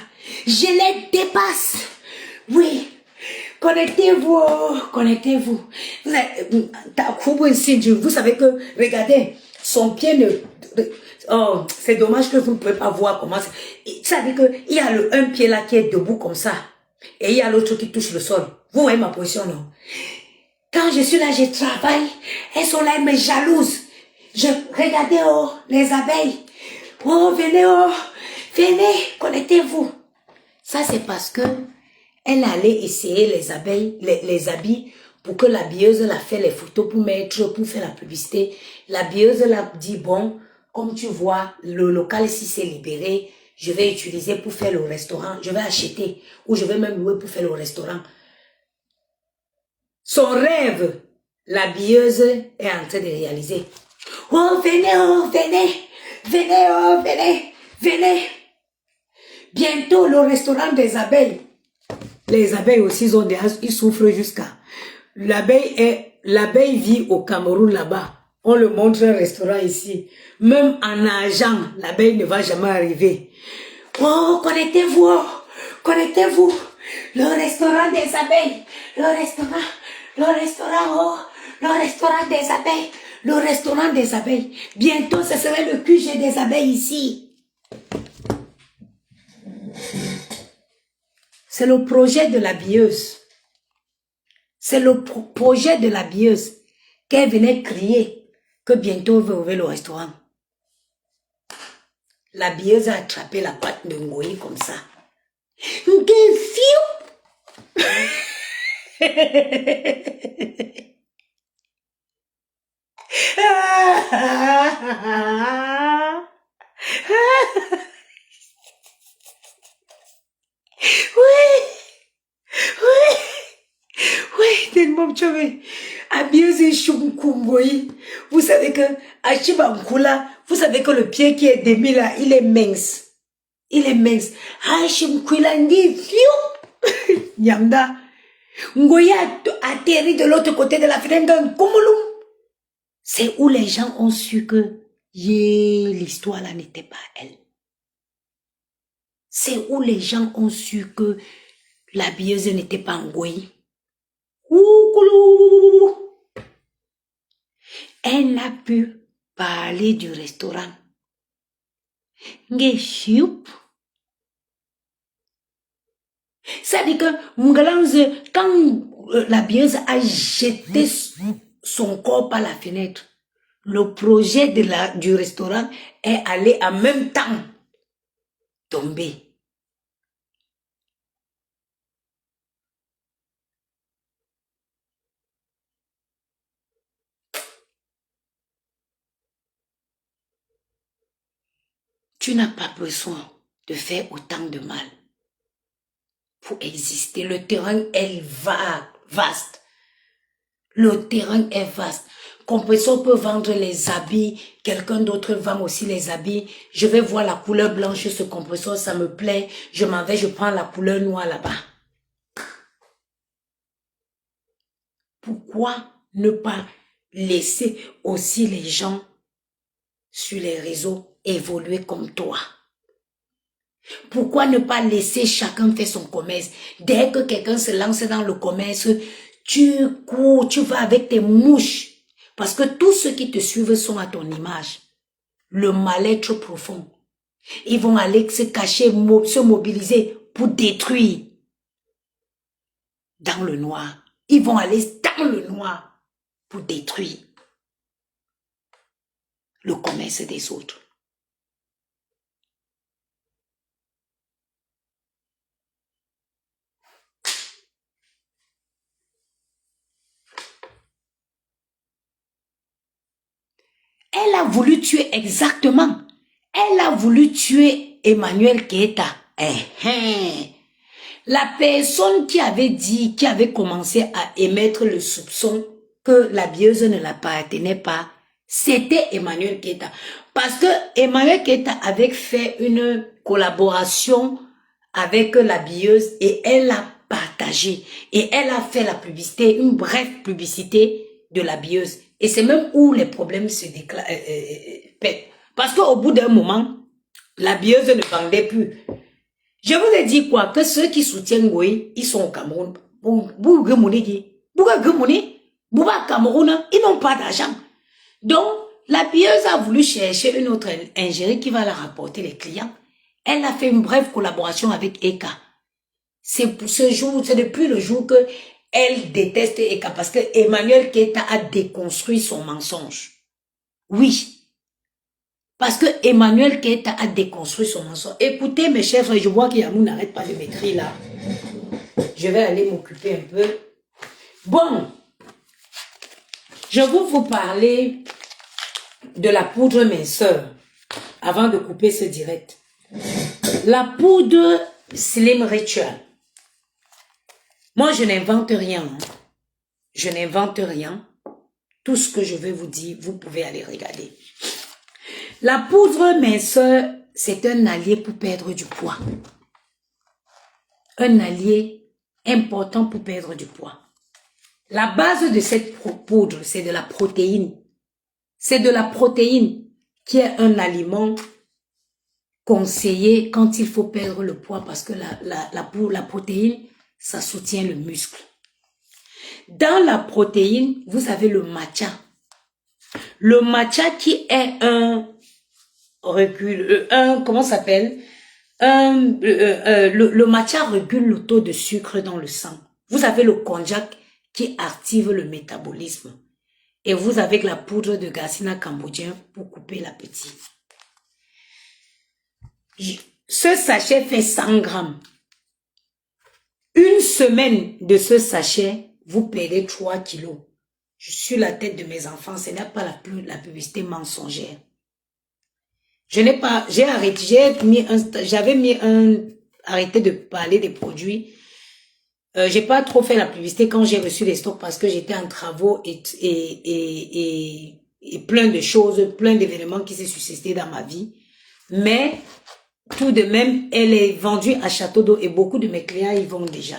Je les dépasse. Oui. Connectez-vous, connectez-vous. Vous savez que, regardez, son pied ne... Oh, c'est dommage que vous ne pouvez pas voir comment c'est. Ça veut dire qu'il y a un pied là qui est debout comme ça. Et il y a l'autre qui touche le sol. Vous voyez ma position, non? Quand je suis là, je travaille. Elles sont là, elles me jalousent. Regardez, oh, les abeilles. Oh, venez, connectez-vous. Ça, c'est parce que elle allait essayer les abeilles, les habits, pour que l'habilleuse l'a fait les photos pour faire la publicité. L'habilleuse l'a dit, bon, comme tu vois, le local ici s'est libéré, je vais utiliser pour faire le restaurant, je vais acheter, ou je vais même louer pour faire le restaurant. Son rêve, l'habilleuse est en train de réaliser. Oh, venez, venez. Bientôt, le restaurant des abeilles. Les abeilles aussi, ils souffrent jusqu'à... L'abeille vit au Cameroun là-bas. On le montre un restaurant ici. Même en argent, l'abeille ne va jamais arriver. Oh, connectez-vous. Le restaurant des abeilles. Le restaurant des abeilles. Le restaurant des abeilles. Bientôt, ce serait le QG des abeilles ici. C'est le projet de l'habilleuse. C'est le projet de l'habilleuse qu'elle venait crier que bientôt on va ouvrir le restaurant. L'habilleuse a attrapé la patte de Ngoyi comme ça. Oui, tellement tu veux. Habilleuse Chumkumboyi. Vous savez que Achibankula, vous savez que le pied qui est demi là, il est mince. Il est mince. Achimkwila ndi fiou. Yamda. Ngoya atterri de l'autre côté de la fenêtre. C'est où les gens ont su que l'histoire là n'était pas elle. C'est où les gens ont su que l'habilleuse n'était pas Ngoyi. Elle n'a pu parler du restaurant. Ça dit que quand l'habilleuse a jeté son corps par la fenêtre, le projet du restaurant est allé en même temps tomber. Tu n'as pas besoin de faire autant de mal pour exister. Le terrain est vaste. Le terrain est vaste. Compressor peut vendre les habits, quelqu'un d'autre vend aussi les habits. Je vais voir la couleur blanche de ce compressor, ça me plaît. Je m'en vais, je prends la couleur noire là-bas. Pourquoi ne pas laisser aussi les gens sur les réseaux évoluer comme toi? Pourquoi ne pas laisser chacun faire son commerce? Dès que quelqu'un se lance dans le commerce, tu cours, tu vas avec tes mouches. Parce que tous ceux qui te suivent sont à ton image. Le mal-être profond. Ils vont aller se cacher, se mobiliser pour détruire. Dans le noir. Ils vont aller dans le noir pour détruire le commerce des autres. Elle a voulu tuer exactement. Elle a voulu tuer Emmanuel Keita. La personne qui avait dit, qui avait commencé à émettre le soupçon que la bieuse ne l'appartenait pas, c'était Emmanuel Keita. Parce que Emmanuel Keita avait fait une collaboration avec la bieuse et elle l'a partagé. Et elle a fait la publicité, une brève publicité de la bieuse. Et c'est même où les problèmes se déclarent. Parce qu'au bout d'un moment, la bieuse ne vendait plus. Je vous ai dit quoi? Que ceux qui soutiennent Goï, ils sont au Cameroun. Cameroun, ils n'ont pas d'argent. Donc, la bieuse a voulu chercher une autre ingénierie qui va leur rapporter les clients. Elle a fait une brève collaboration avec Eka. C'est depuis le jour que elle déteste Eka parce que Emmanuel Keita a déconstruit son mensonge. Oui. Parce que Emmanuel Keita a déconstruit son mensonge. Écoutez mes chers frères, je vois qu'Yamou n'arrête pas de m'écrire là. Je vais aller m'occuper un peu. Bon. Je vais vous parler de la poudre minceur avant de couper ce direct. La poudre Slim Ritual. Moi, je n'invente rien. Je n'invente rien. Tout ce que je vais vous dire, vous pouvez aller regarder. La poudre minceur, c'est un allié pour perdre du poids. Un allié important pour perdre du poids. La base de cette poudre, c'est de la protéine. C'est de la protéine qui est un aliment conseillé quand il faut perdre le poids parce que la protéine, ça soutient le muscle. Dans la protéine, vous avez le matcha. Le matcha qui est comment ça s'appelle? Le matcha régule le taux de sucre dans le sang. Vous avez le konjac qui active le métabolisme. Et vous avez la poudre de Garcinia cambodgien pour couper l'appétit. Ce sachet fait 100 grammes. Une semaine de ce sachet, vous perdez 3 kilos. Je suis la tête de mes enfants, ce n'est pas la publicité mensongère. Je n'ai pas, j'ai arrêté, arrêté de parler des produits. J'ai pas trop fait la publicité quand j'ai reçu les stocks parce que j'étais en travaux et plein de choses, plein d'événements qui s'est suscité dans ma vie. Mais tout de même, elle est vendue à Château d'Eau et beaucoup de mes clients y vont déjà.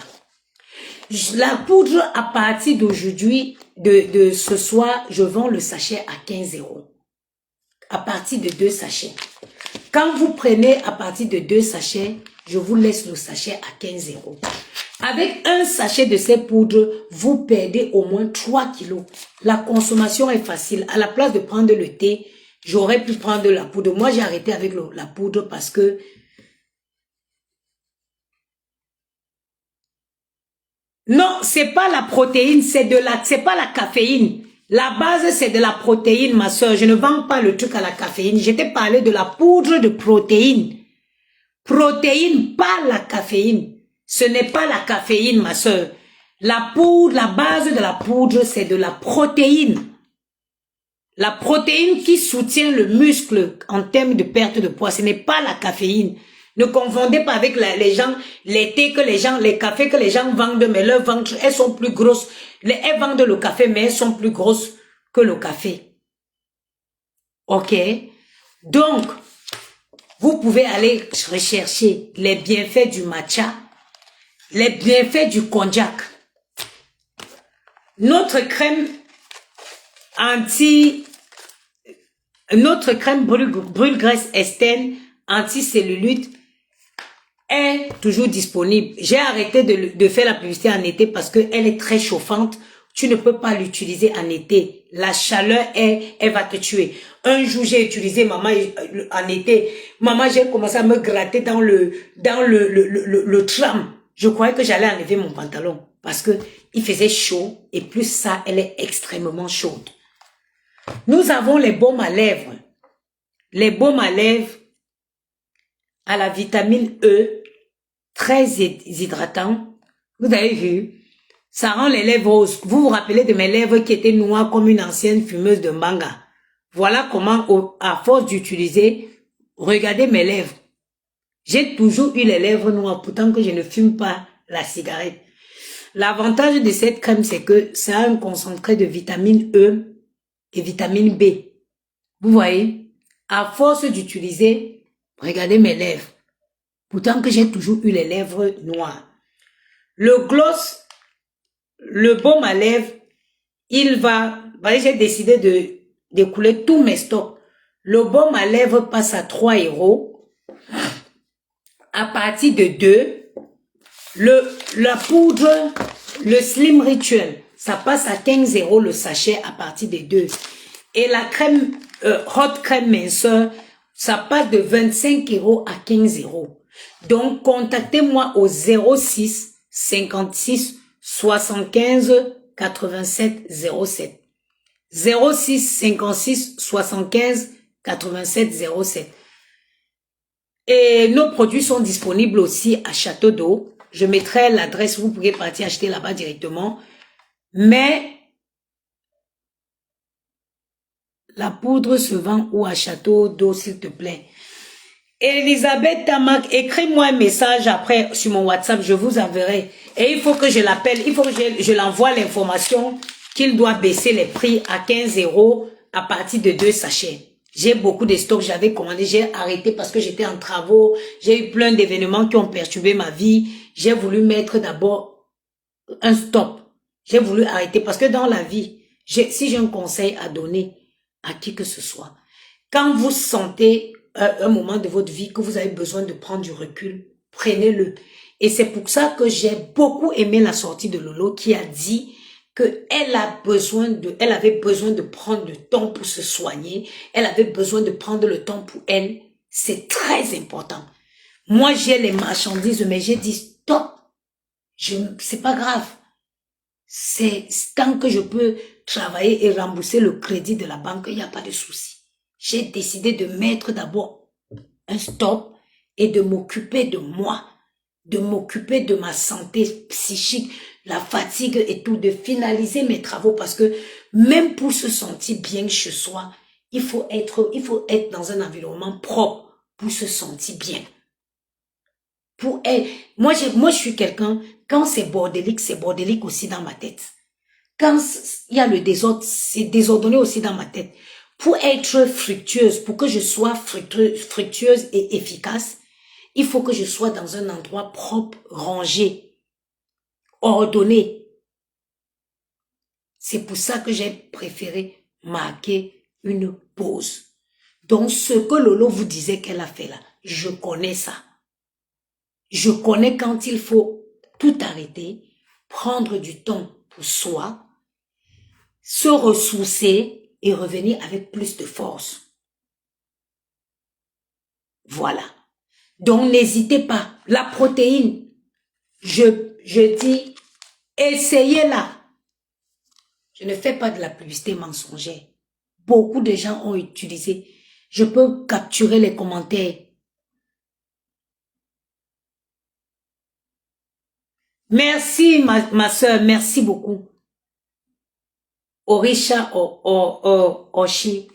La poudre, à partir d'aujourd'hui, de ce soir, je vends le sachet à 15 €. À partir de 2 sachets. Quand vous prenez à partir de 2 sachets, je vous laisse le sachet à 15 €. Avec un sachet de ces poudres, vous perdez au moins 3 kilos. La consommation est facile. À la place de prendre le thé, j'aurais pu prendre la poudre. Moi, j'ai arrêté avec la poudre parce que non, c'est pas la protéine, c'est pas la caféine. La base, c'est de la protéine, ma soeur. Je ne vends pas le truc à la caféine. Je t'ai parlé de la poudre de protéine. Protéine, pas la caféine. Ce n'est pas la caféine, ma soeur. La poudre, la base de la poudre, c'est de la protéine. La protéine qui soutient le muscle en termes de perte de poids, ce n'est pas la caféine. Ne confondez pas avec les gens, les thés que les gens, les cafés que les gens vendent, mais leur ventre, elles sont plus grosses. Elles vendent le café, mais elles sont plus grosses que le café. Ok? Donc, vous pouvez aller rechercher les bienfaits du matcha, les bienfaits du konjac. Notre crème brûle-graisse externe anti-cellulite est toujours disponible. J'ai arrêté de faire la publicité en été parce qu'elle est très chauffante. Tu ne peux pas l'utiliser en été. La chaleur, elle va te tuer. Un jour, j'ai utilisé maman en été. Maman, j'ai commencé à me gratter dans le tram. Je croyais que j'allais enlever mon pantalon parce que il faisait chaud et plus ça, elle est extrêmement chaude. Nous avons les baumes à lèvres. Les baumes à lèvres à la vitamine E, très hydratant. Vous avez vu? Ça rend les lèvres roses. Vous vous rappelez de mes lèvres qui étaient noires comme une ancienne fumeuse de manga. Voilà comment, à force d'utiliser, regardez mes lèvres. J'ai toujours eu les lèvres noires, pourtant que je ne fume pas la cigarette. L'avantage de cette crème, c'est que ça a un concentré de vitamine E et vitamine B. Vous voyez? À force d'utiliser, regardez mes lèvres. Pourtant que j'ai toujours eu les lèvres noires. Le gloss, le baume à lèvres, j'ai décidé d'écouler tous mes stocks. Le baume à lèvres passe à 3 €. À partir de 2, la poudre, le Slim Rituel, ça passe à 15 € le sachet à partir de 2. Et la crème, hot crème minceur, ça passe de 25 € à 15 €. Donc, contactez-moi au 06 56 75 87 07. 06 56 75 87 07. Et nos produits sont disponibles aussi à Château d'Eau. Je mettrai l'adresse, vous pouvez partir acheter là-bas directement. Mais la poudre se vend où à Château d'Eau, s'il te plaît? Elisabeth Tamac, écris-moi un message après sur mon WhatsApp, je vous enverrai. Et il faut que je l'appelle, il faut que je l'envoie l'information qu'il doit baisser les prix à 15 € à partir de 2 sachets. J'ai beaucoup de stocks, j'avais commandé, j'ai arrêté parce que j'étais en travaux, j'ai eu plein d'événements qui ont perturbé ma vie. J'ai voulu mettre d'abord un stop. J'ai voulu arrêter parce que dans la vie, si j'ai un conseil à donner à qui que ce soit, quand vous sentez un moment de votre vie que vous avez besoin de prendre du recul, prenez-le. Et c'est pour ça que j'ai beaucoup aimé la sortie de Lolo qui a dit que elle avait besoin de prendre le temps pour se soigner, elle avait besoin de prendre le temps pour elle. C'est très important. Moi, j'ai les marchandises, mais j'ai dit stop. C'est pas grave. C'est tant que je peux travailler et rembourser le crédit de la banque, il n'y a pas de souci. J'ai décidé de mettre d'abord un stop et de m'occuper de moi, de m'occuper de ma santé psychique, la fatigue et tout, de finaliser mes travaux parce que même pour se sentir bien chez soi, il faut être dans un environnement propre pour se sentir bien. Moi, je suis quelqu'un, quand c'est bordélique aussi dans ma tête. Quand il y a le désordre, c'est désordonné aussi dans ma tête. Pour être fructueuse, pour que je sois fructueuse et efficace, il faut que je sois dans un endroit propre, rangé, ordonné. C'est pour ça que j'ai préféré marquer une pause. Donc, ce que Lolo vous disait qu'elle a fait là, je connais ça. Je connais quand il faut tout arrêter, prendre du temps pour soi, se ressourcer et revenir avec plus de force. Voilà. Donc, n'hésitez pas. La protéine, je dis, essayez-la. Je ne fais pas de la publicité mensongère. Beaucoup de gens ont utilisé. Je peux capturer les commentaires. Merci, ma soeur, merci beaucoup. Orisha Oshi.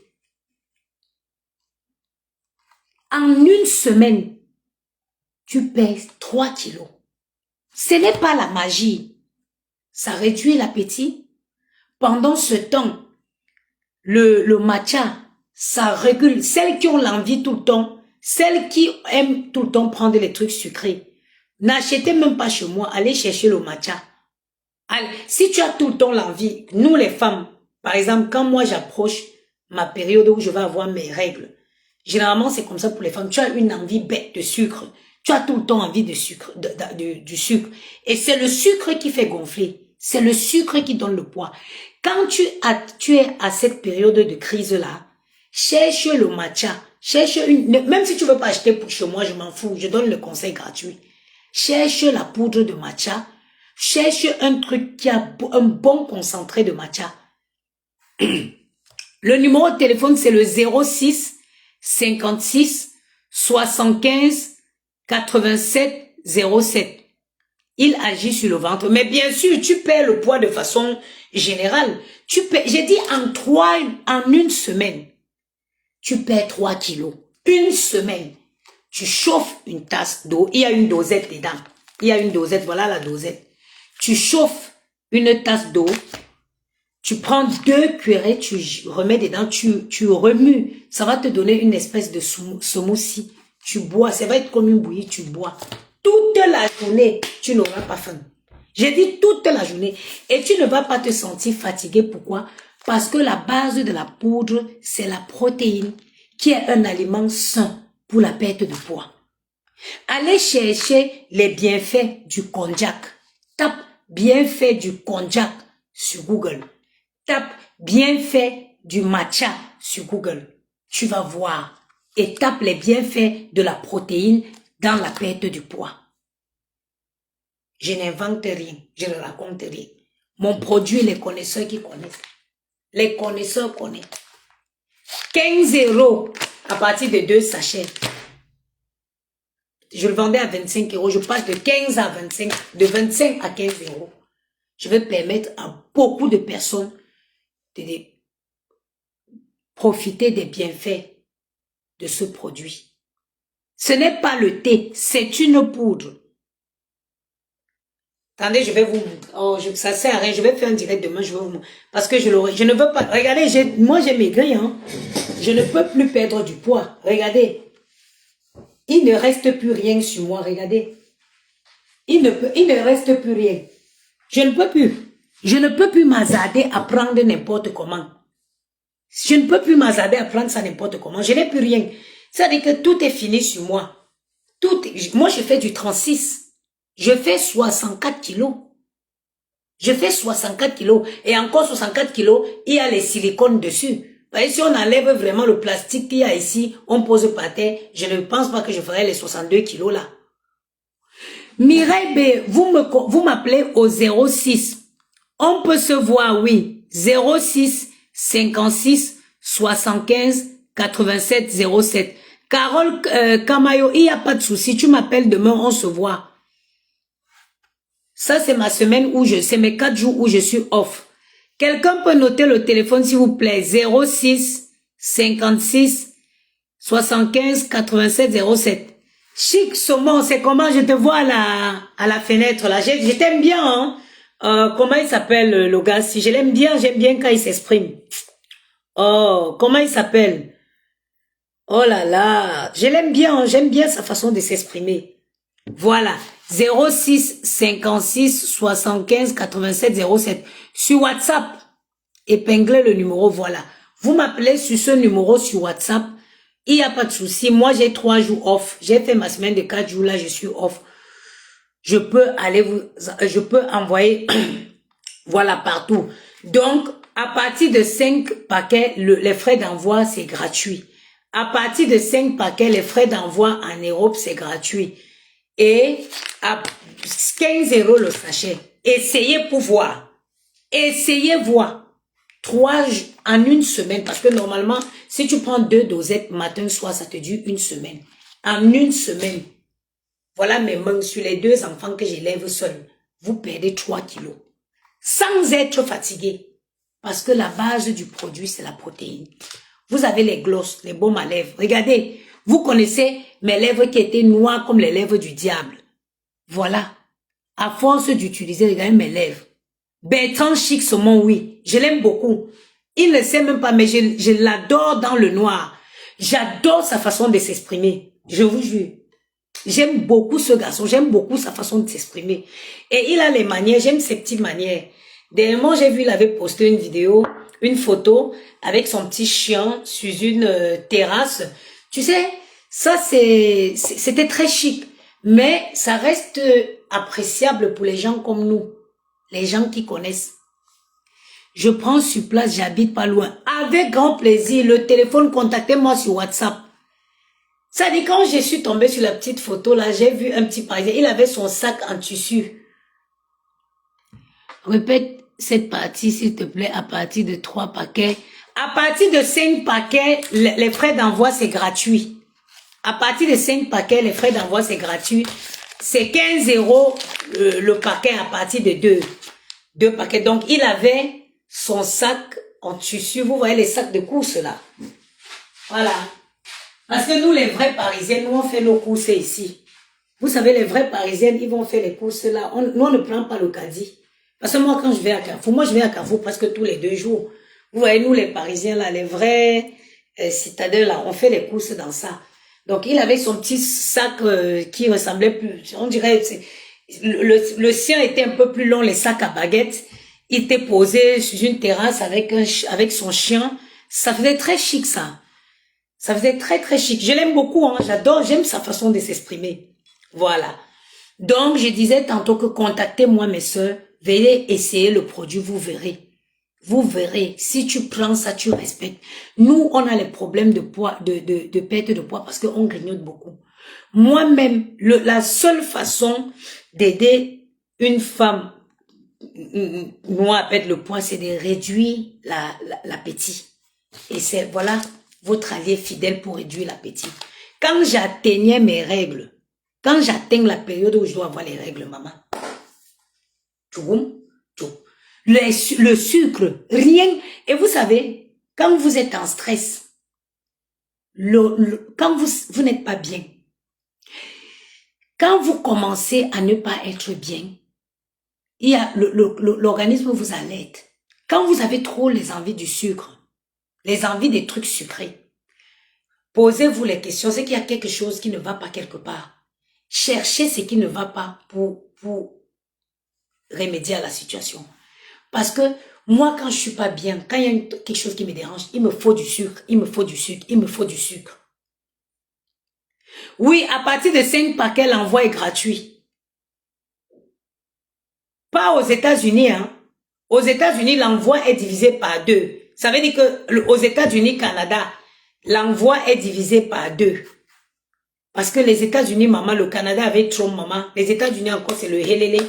En une semaine, tu pèses 3 kilos. Ce n'est pas la magie. Ça réduit l'appétit. Pendant ce temps, le matcha, ça régule. Celles qui ont l'envie tout le temps, celles qui aiment tout le temps prendre les trucs sucrés, n'achetez même pas chez moi, allez chercher le matcha. Allez, si tu as tout le temps l'envie, nous les femmes, par exemple, quand moi j'approche ma période où je vais avoir mes règles, généralement c'est comme ça pour les femmes, tu as une envie bête de sucre, tu as tout le temps envie de sucre, du sucre, et c'est le sucre qui fait gonfler, c'est le sucre qui donne le poids. Quand tu es à cette période de crise-là, cherche le matcha, cherche même si tu veux pas acheter pour chez moi, je m'en fous, je donne le conseil gratuit. Cherche la poudre de matcha, cherche un truc qui a un bon concentré de matcha. Le numéro de téléphone, c'est le 06 56 75 87 07. Il agit sur le ventre. Mais bien sûr, tu perds le poids de façon générale. J'ai dit en une semaine, tu perds 3 kilos. Une semaine. Tu chauffes une tasse d'eau. Il y a une dosette dedans. Il y a une dosette. Voilà la dosette. Tu chauffes une tasse d'eau. Tu prends 2 cuillerées, tu remets dedans, tu remues. Ça va te donner une espèce de smoothie. Tu bois. Ça va être comme une bouillie. Tu bois. Toute la journée, tu n'auras pas faim. J'ai dit toute la journée. Et tu ne vas pas te sentir fatigué. Pourquoi? Parce que la base de la poudre, c'est la protéine, qui est un aliment sain pour la perte de poids. Allez chercher les bienfaits du konjac. Tape bienfaits du konjac sur Google. Tape bienfaits du matcha sur Google. Tu vas voir. Et tape les bienfaits de la protéine dans la perte du poids. Je n'invente rien, je ne raconte rien. Mon produit, les connaisseurs qui connaissent. Les connaisseurs connaissent. 15 € à partir de 2 sachets. Je le vendais à 25 €. Je passe de 15 à 25, de 25 à 15 €. Je vais permettre à beaucoup de personnes de profiter des bienfaits de ce produit. Ce n'est pas le thé, c'est une poudre. Attendez, je vais vous montrer. Oh, ça sert à rien. Je vais faire un direct demain, je vais vous montrer. Parce que je ne veux pas. Regardez, moi j'ai maigri, hein. Je ne peux plus perdre du poids. Regardez. Il ne reste plus rien sur moi, regardez. Il ne reste plus rien. Je ne peux plus. Je ne peux plus m'hasarder à prendre n'importe comment. Je ne peux plus m'hasarder à prendre ça n'importe comment. Je n'ai plus rien. Ça veut dire que tout est fini sur moi. Moi, je fais du 36. Je fais 64 kilos. Je fais 64 kilos. Et encore 64 kilos, il y a les silicones dessus. Parce que si on enlève vraiment le plastique qu'il y a ici, on pose par terre, je ne pense pas que je ferai les 62 kilos là. Mireille B, vous m'appelez au 06. On peut se voir, oui. 06 56 75 87 07. Carole Kamayo, il n'y a pas de souci. Tu m'appelles demain, on se voit. Ça, c'est ma semaine où c'est mes 4 jours où je suis off. Quelqu'un peut noter le téléphone, s'il vous plaît. 06 56 75 87 07. Chic Saumon, c'est comment je te vois à la fenêtre là. Je t'aime bien, hein. Comment il s'appelle le gars? Si je l'aime bien, j'aime bien quand il s'exprime. Oh, comment il s'appelle? Oh là là, je l'aime bien, hein. J'aime bien sa façon de s'exprimer. Voilà. 06 56 75 87 07. Sur WhatsApp, épinglez le numéro, voilà. Vous m'appelez sur ce numéro sur WhatsApp. Il n'y a pas de souci. Moi, j'ai 3 jours off. J'ai fait ma semaine de 4 jours, là, je suis off. Je peux envoyer, voilà, partout. Donc, à partir de 5 paquets, les frais d'envoi, c'est gratuit. À partir de 5 paquets, les frais d'envoi en Europe, c'est gratuit. Et à 15 € le sachet. Essayez pour voir. Essayez voir. en une semaine, parce que normalement, si tu prends 2 dosettes matin, soir, ça te dure une semaine. En une semaine, voilà mes mains sur les 2 enfants que j'élève seul. Vous perdez 3 kilos. Sans être fatigué. Parce que la base du produit, c'est la protéine. Vous avez les glosses, les baumes à lèvres. Regardez, vous connaissez mes lèvres qui étaient noires comme les lèvres du diable. Voilà. À force d'utiliser, regardez mes lèvres. Bertrand Chic Saumon, oui, je l'aime beaucoup. Il ne sait même pas, mais je l'adore dans le noir. J'adore sa façon de s'exprimer. Je vous jure. J'aime beaucoup ce garçon, j'aime beaucoup sa façon de s'exprimer. Et il a les manières, j'aime ses petites manières. Dernièrement, j'ai vu, il avait posté une vidéo, une photo avec son petit chien sur une terrasse. Tu sais, ça c'était très chic. Mais ça reste appréciable pour les gens comme nous. Les gens qui connaissent. Je prends sur place, j'habite pas loin. Avec grand plaisir, le téléphone, contactez-moi sur WhatsApp. Ça dit, quand je suis tombée sur la petite photo, là, j'ai vu un petit Parisien. Il avait son sac en tissu. Répète cette partie, s'il te plaît, à partir de 3 paquets. À partir de 5 paquets, les frais d'envoi, c'est gratuit. À partir de 5 paquets, les frais d'envoi, c'est gratuit. C'est 15 € le paquet à partir de 2 paquets. Donc, il avait son sac en tissu. Vous voyez les sacs de course là. Voilà. Parce que nous, les vrais Parisiens, nous, on fait nos courses ici. Vous savez, les vrais Parisiens, ils vont faire les courses là. Nous, on ne prend pas le caddie. Parce que moi, quand je vais à Carrefour, je vais à Carrefour presque tous les 2 jours. Vous voyez, nous, les Parisiens là, les vrais citadins là, on fait les courses dans ça. Donc, il avait son petit sac qui ressemblait plus, on dirait, le sien était un peu plus long, les sacs à baguettes. Il était posé sur une terrasse avec son chien. Ça faisait très chic, ça. Ça faisait très, très chic. Je l'aime beaucoup, hein. J'adore, j'aime sa façon de s'exprimer. Voilà. Donc, je disais tantôt que contactez-moi, mes sœurs. Veuillez essayer le produit, vous verrez. Vous verrez. Si tu prends ça, tu respectes. Nous, on a les problèmes de poids, de perte de poids parce qu'on grignote beaucoup. Moi-même, la seule façon d'aider une femme noire à perdre le poids, c'est de réduire l'appétit. Et c'est, voilà, votre allié fidèle pour réduire l'appétit. Quand j'atteignais mes règles, quand j'atteins la période où je dois avoir les règles, maman, le sucre, rien. Et vous savez, quand vous êtes en stress, quand vous n'êtes pas bien, quand vous commencez à ne pas être bien, il y a l'organisme vous alerte. Quand vous avez trop les envies du sucre, les envies des trucs sucrés, posez-vous les questions. C'est qu'il y a quelque chose qui ne va pas quelque part. Cherchez ce qui ne va pas pour remédier à la situation. Parce que moi, quand je suis pas bien, quand il y a quelque chose qui me dérange, il me faut du sucre, il me faut du sucre, il me faut du sucre. Oui, à partir de 5 paquets, l'envoi est gratuit. Pas aux États-Unis, hein. Aux États-Unis, l'envoi est divisé par 2. Ça veut dire que aux États-Unis, Canada, l'envoi est divisé par 2. Parce que les États-Unis, maman, le Canada avec Trump, maman, les États-Unis encore, c'est le helele.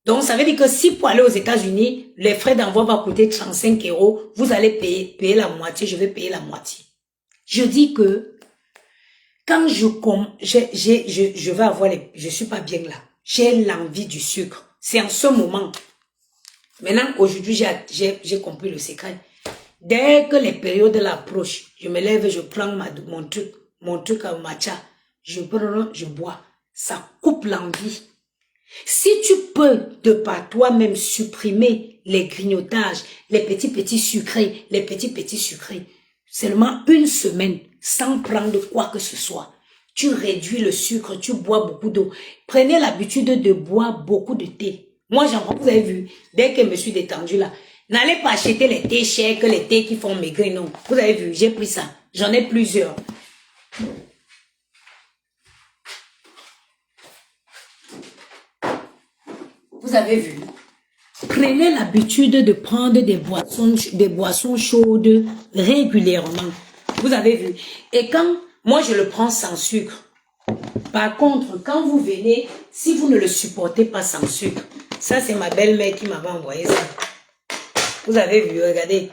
Donc, ça veut dire que si pour aller aux États-Unis, les frais d'envoi vont coûter 35 €, vous allez payer la moitié, je vais payer la moitié. Je dis que quand je vais avoir je suis pas bien là. J'ai l'envie du sucre. C'est en ce moment. Maintenant, aujourd'hui, j'ai compris le secret. Dès que les périodes l'approchent, je me lève, je prends mon truc à matcha. Je bois. Ça coupe l'envie. Si tu peux, de par toi-même, supprimer les grignotages, les petits sucrés, seulement une semaine, sans prendre quoi que ce soit, tu réduis le sucre, tu bois beaucoup d'eau. Prenez l'habitude de boire beaucoup de thé. Moi, j'en prends, vous avez vu, dès que je me suis détendue là, n'allez pas acheter les thés chers, que les thés qui font maigrir, non. Vous avez vu, j'ai pris ça. J'en ai plusieurs. Vous avez vu. Prenez l'habitude de prendre des boissons chaudes régulièrement. Vous avez vu. Et quand, moi je le prends sans sucre. Par contre, quand vous venez, si vous ne le supportez pas sans sucre, ça c'est ma belle-mère qui m'avait envoyé ça. Vous avez vu, regardez.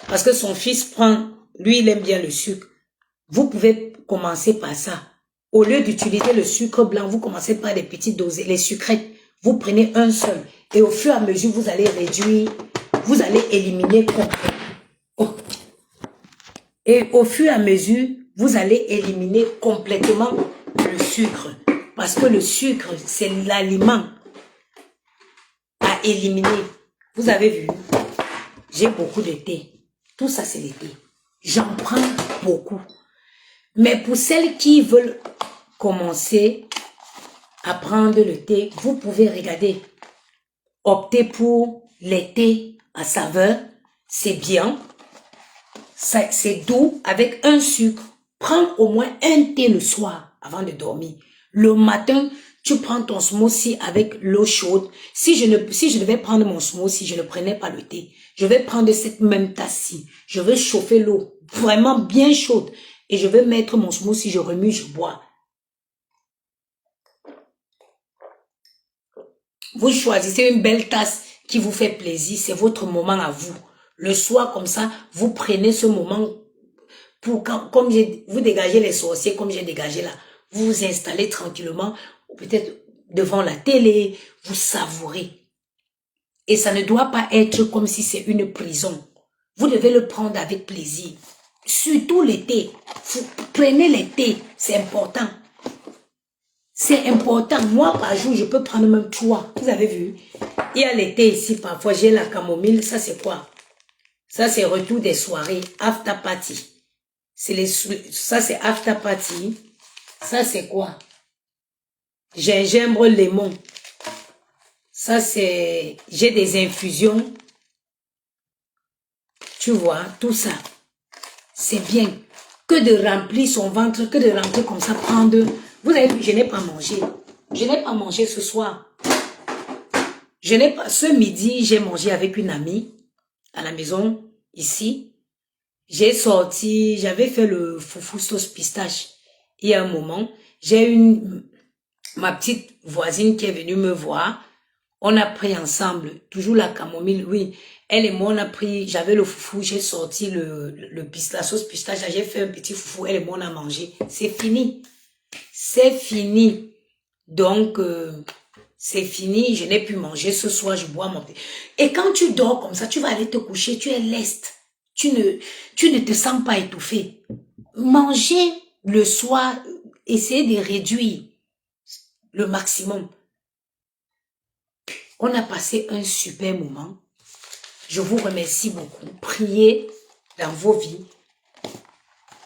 Parce que son fils prend, lui, il aime bien le sucre. Vous pouvez commencer par ça. Au lieu d'utiliser le sucre blanc, vous commencez par des petites doses, les sucrètes. Vous prenez un seul. Et au fur et à mesure, vous allez réduire, vous allez éliminer complètement. Oh. Et au fur et à mesure, vous allez éliminer complètement le sucre. Parce que le sucre, c'est l'aliment à éliminer. Vous avez vu, j'ai beaucoup de thé. Tout ça, c'est le thé. J'en prends beaucoup. Mais pour celles qui veulent commencer à prendre le thé, vous pouvez regarder. Opter pour les thés à saveur, c'est bien. C'est doux avec un sucre. Prends au moins un thé le soir avant de dormir. Le matin, tu prends ton smoothie avec l'eau chaude. Si je devais prendre mon smoothie, je ne prenais pas le thé. Je vais prendre cette même tasse-ci. Je vais chauffer l'eau vraiment bien chaude. Et je vais mettre mon smoothie, je remue, je bois. Vous choisissez une belle tasse qui vous fait plaisir. C'est votre moment à vous. Le soir, comme ça, vous prenez ce moment pour comme vous dégagez les sorciers, comme j'ai dégagé là. Vous vous installez tranquillement, peut-être devant la télé, vous savourez. Et ça ne doit pas être comme si c'est une prison. Vous devez le prendre avec plaisir. Surtout l'été. Prenez l'été, c'est important. C'est important. Moi, par jour, je peux prendre même 3. Vous avez vu? Il y a l'été ici, parfois, j'ai la camomille. Ça, c'est quoi? Ça, c'est retour des soirées. After party. Ça, c'est after party. Ça, c'est quoi? Gingembre, lemon. Ça, c'est... J'ai des infusions. Tu vois, tout ça. C'est bien. Que de remplir son ventre, que de remplir comme ça, prendre... Vous avez vu, je n'ai pas mangé. Je n'ai pas mangé ce soir. Ce midi, j'ai mangé avec une amie à la maison, ici. J'ai sorti, j'avais fait le foufou sauce pistache. Il y a un moment, j'ai ma petite voisine qui est venue me voir. On a pris ensemble, toujours la camomille, oui. Elle et moi, on a pris, j'avais le foufou, j'ai sorti la sauce pistache, j'ai fait un petit foufou, elle et moi, on a mangé. C'est fini. C'est fini. Donc, c'est fini, je n'ai pu manger. Ce soir, je bois mon thé. Et quand tu dors comme ça, tu vas aller te coucher, tu es leste. Tu ne te sens pas étouffé. Manger le soir, essayez de réduire le maximum. On a passé un super moment. Je vous remercie beaucoup. Priez dans vos vies.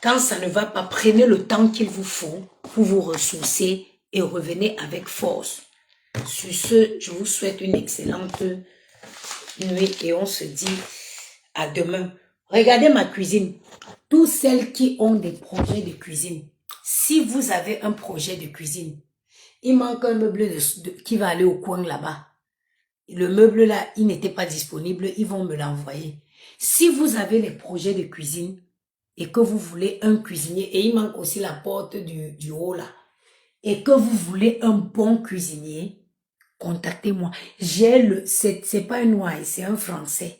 Quand ça ne va pas, prenez le temps qu'il vous faut pour vous ressourcer et revenez avec force. Sur ce, je vous souhaite une excellente nuit et on se dit à demain. Regardez ma cuisine. Toutes celles qui ont des projets de cuisine, si vous avez un projet de cuisine, il manque un meuble qui va aller au coin là-bas. Le meuble là, il n'était pas disponible, ils vont me l'envoyer. Si vous avez des projets de cuisine et que vous voulez un cuisinier, et il manque aussi la porte du haut là, et que vous voulez un bon cuisinier, contactez-moi. C'est pas un noir, c'est un Français.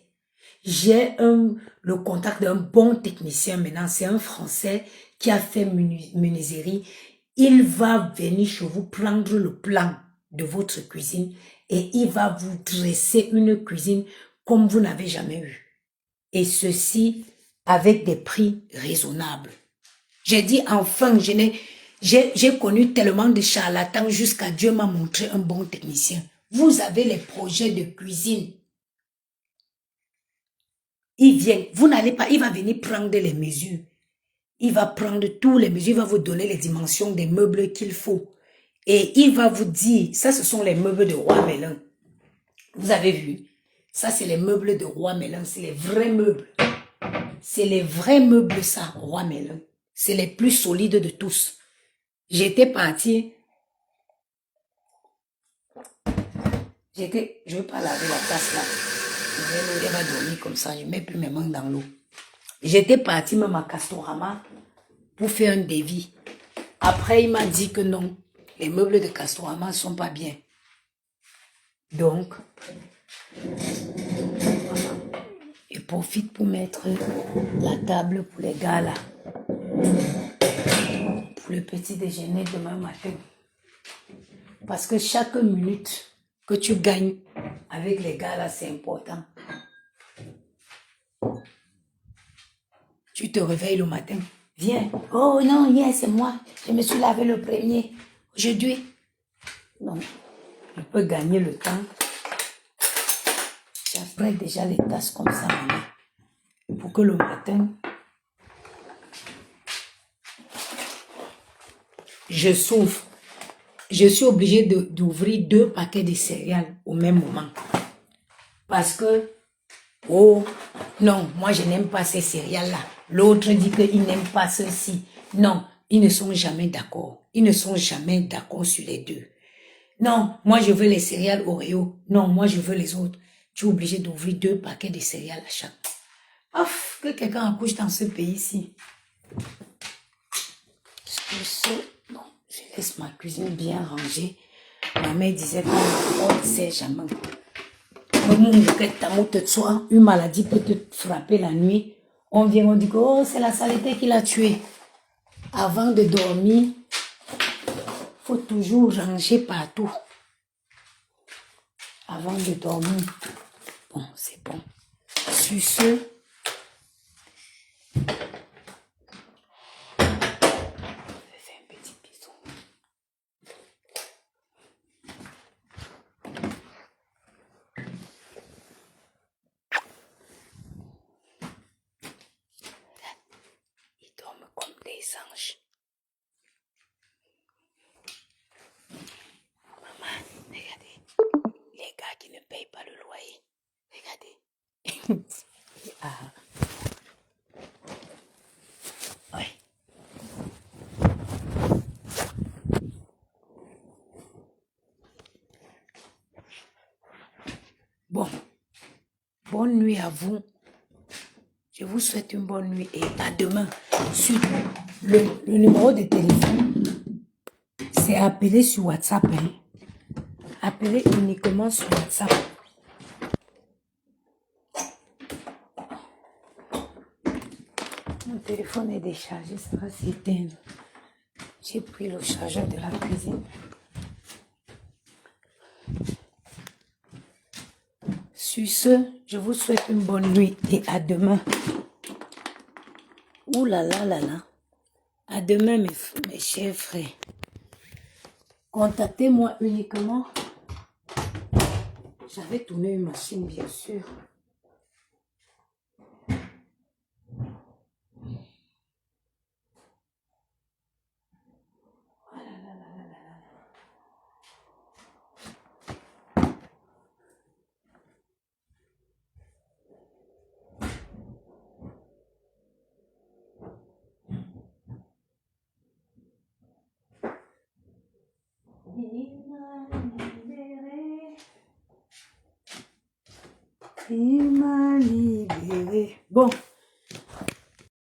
J'ai le contact d'un bon technicien maintenant, c'est un Français qui a fait menuiserie. Il va venir chez vous prendre le plan de votre cuisine et il va vous dresser une cuisine comme vous n'avez jamais eu. Et ceci avec des prix raisonnables. J'ai dit enfin, j'ai connu tellement de charlatans jusqu'à Dieu m'a montré un bon technicien. Vous avez les projets de cuisine. Il vient, vous n'allez pas, il va venir prendre les mesures. Il va prendre tous les mesures, il va vous donner les dimensions des meubles qu'il faut. Et il va vous dire, ça ce sont les meubles de Roi Merlin. Vous avez vu? Ça c'est les meubles de Roi Merlin, c'est les vrais meubles. C'est les vrais meubles ça, Roi Merlin. C'est les plus solides de tous. J'étais partie. Je ne veux pas laver la tasse là. Elle va dormir comme ça, je ne mets plus mes mains dans l'eau. J'étais partie même à Castorama pour faire un devis. Après, il m'a dit que non, les meubles de Castorama ne sont pas bien. Donc, Je profite pour mettre la table pour les gars là. Pour le petit déjeuner demain matin. Parce que chaque minute que tu gagnes avec les gars là, c'est important. Tu te réveilles le matin. Viens. Oh non, hier c'est moi. Je me suis lavé le premier. Aujourd'hui. Non. Je peux gagner le temps. J'apprête déjà les tasses comme ça maintenant. Pour que le matin, je souffre. Je suis obligée d'ouvrir 2 paquets de céréales au même moment. Parce que, oh, non, moi je n'aime pas ces céréales-là. L'autre dit qu'il n'aime pas ceci. Non, ils ne sont jamais d'accord. Ils ne sont jamais d'accord sur les deux. Non, moi je veux les céréales Oreo. Non, moi je veux les autres. Tu es obligé d'ouvrir 2 paquets de céréales à chaque. Ouf, que quelqu'un accouche dans ce pays-ci. Non, je laisse ma cuisine bien rangée. Ma mère disait qu'on ne sait jamais. Une maladie peut te frapper la nuit. On vient, on dit que oh, c'est la saleté qui l'a tué. Avant de dormir, il faut toujours ranger partout. Avant de dormir. Bon, c'est bon. Sur ce, comme des anges. Maman, regardez. Les gars qui ne payent pas le loyer. Regardez. Ah. Ouais. Bon. Bonne nuit à vous. Je vous souhaite une bonne nuit et à demain. Sur le numéro de téléphone, c'est appelé sur WhatsApp. Hein. Appelez uniquement sur WhatsApp. Mon téléphone est déchargé, ça va s'éteindre. J'ai pris le chargeur de la cuisine. Sur ce, je vous souhaite une bonne nuit et à demain. Ouh là là là là. À demain, mes chers frères. Contactez-moi uniquement. J'avais tourné une machine, bien sûr. Il m'a libéré. Bon.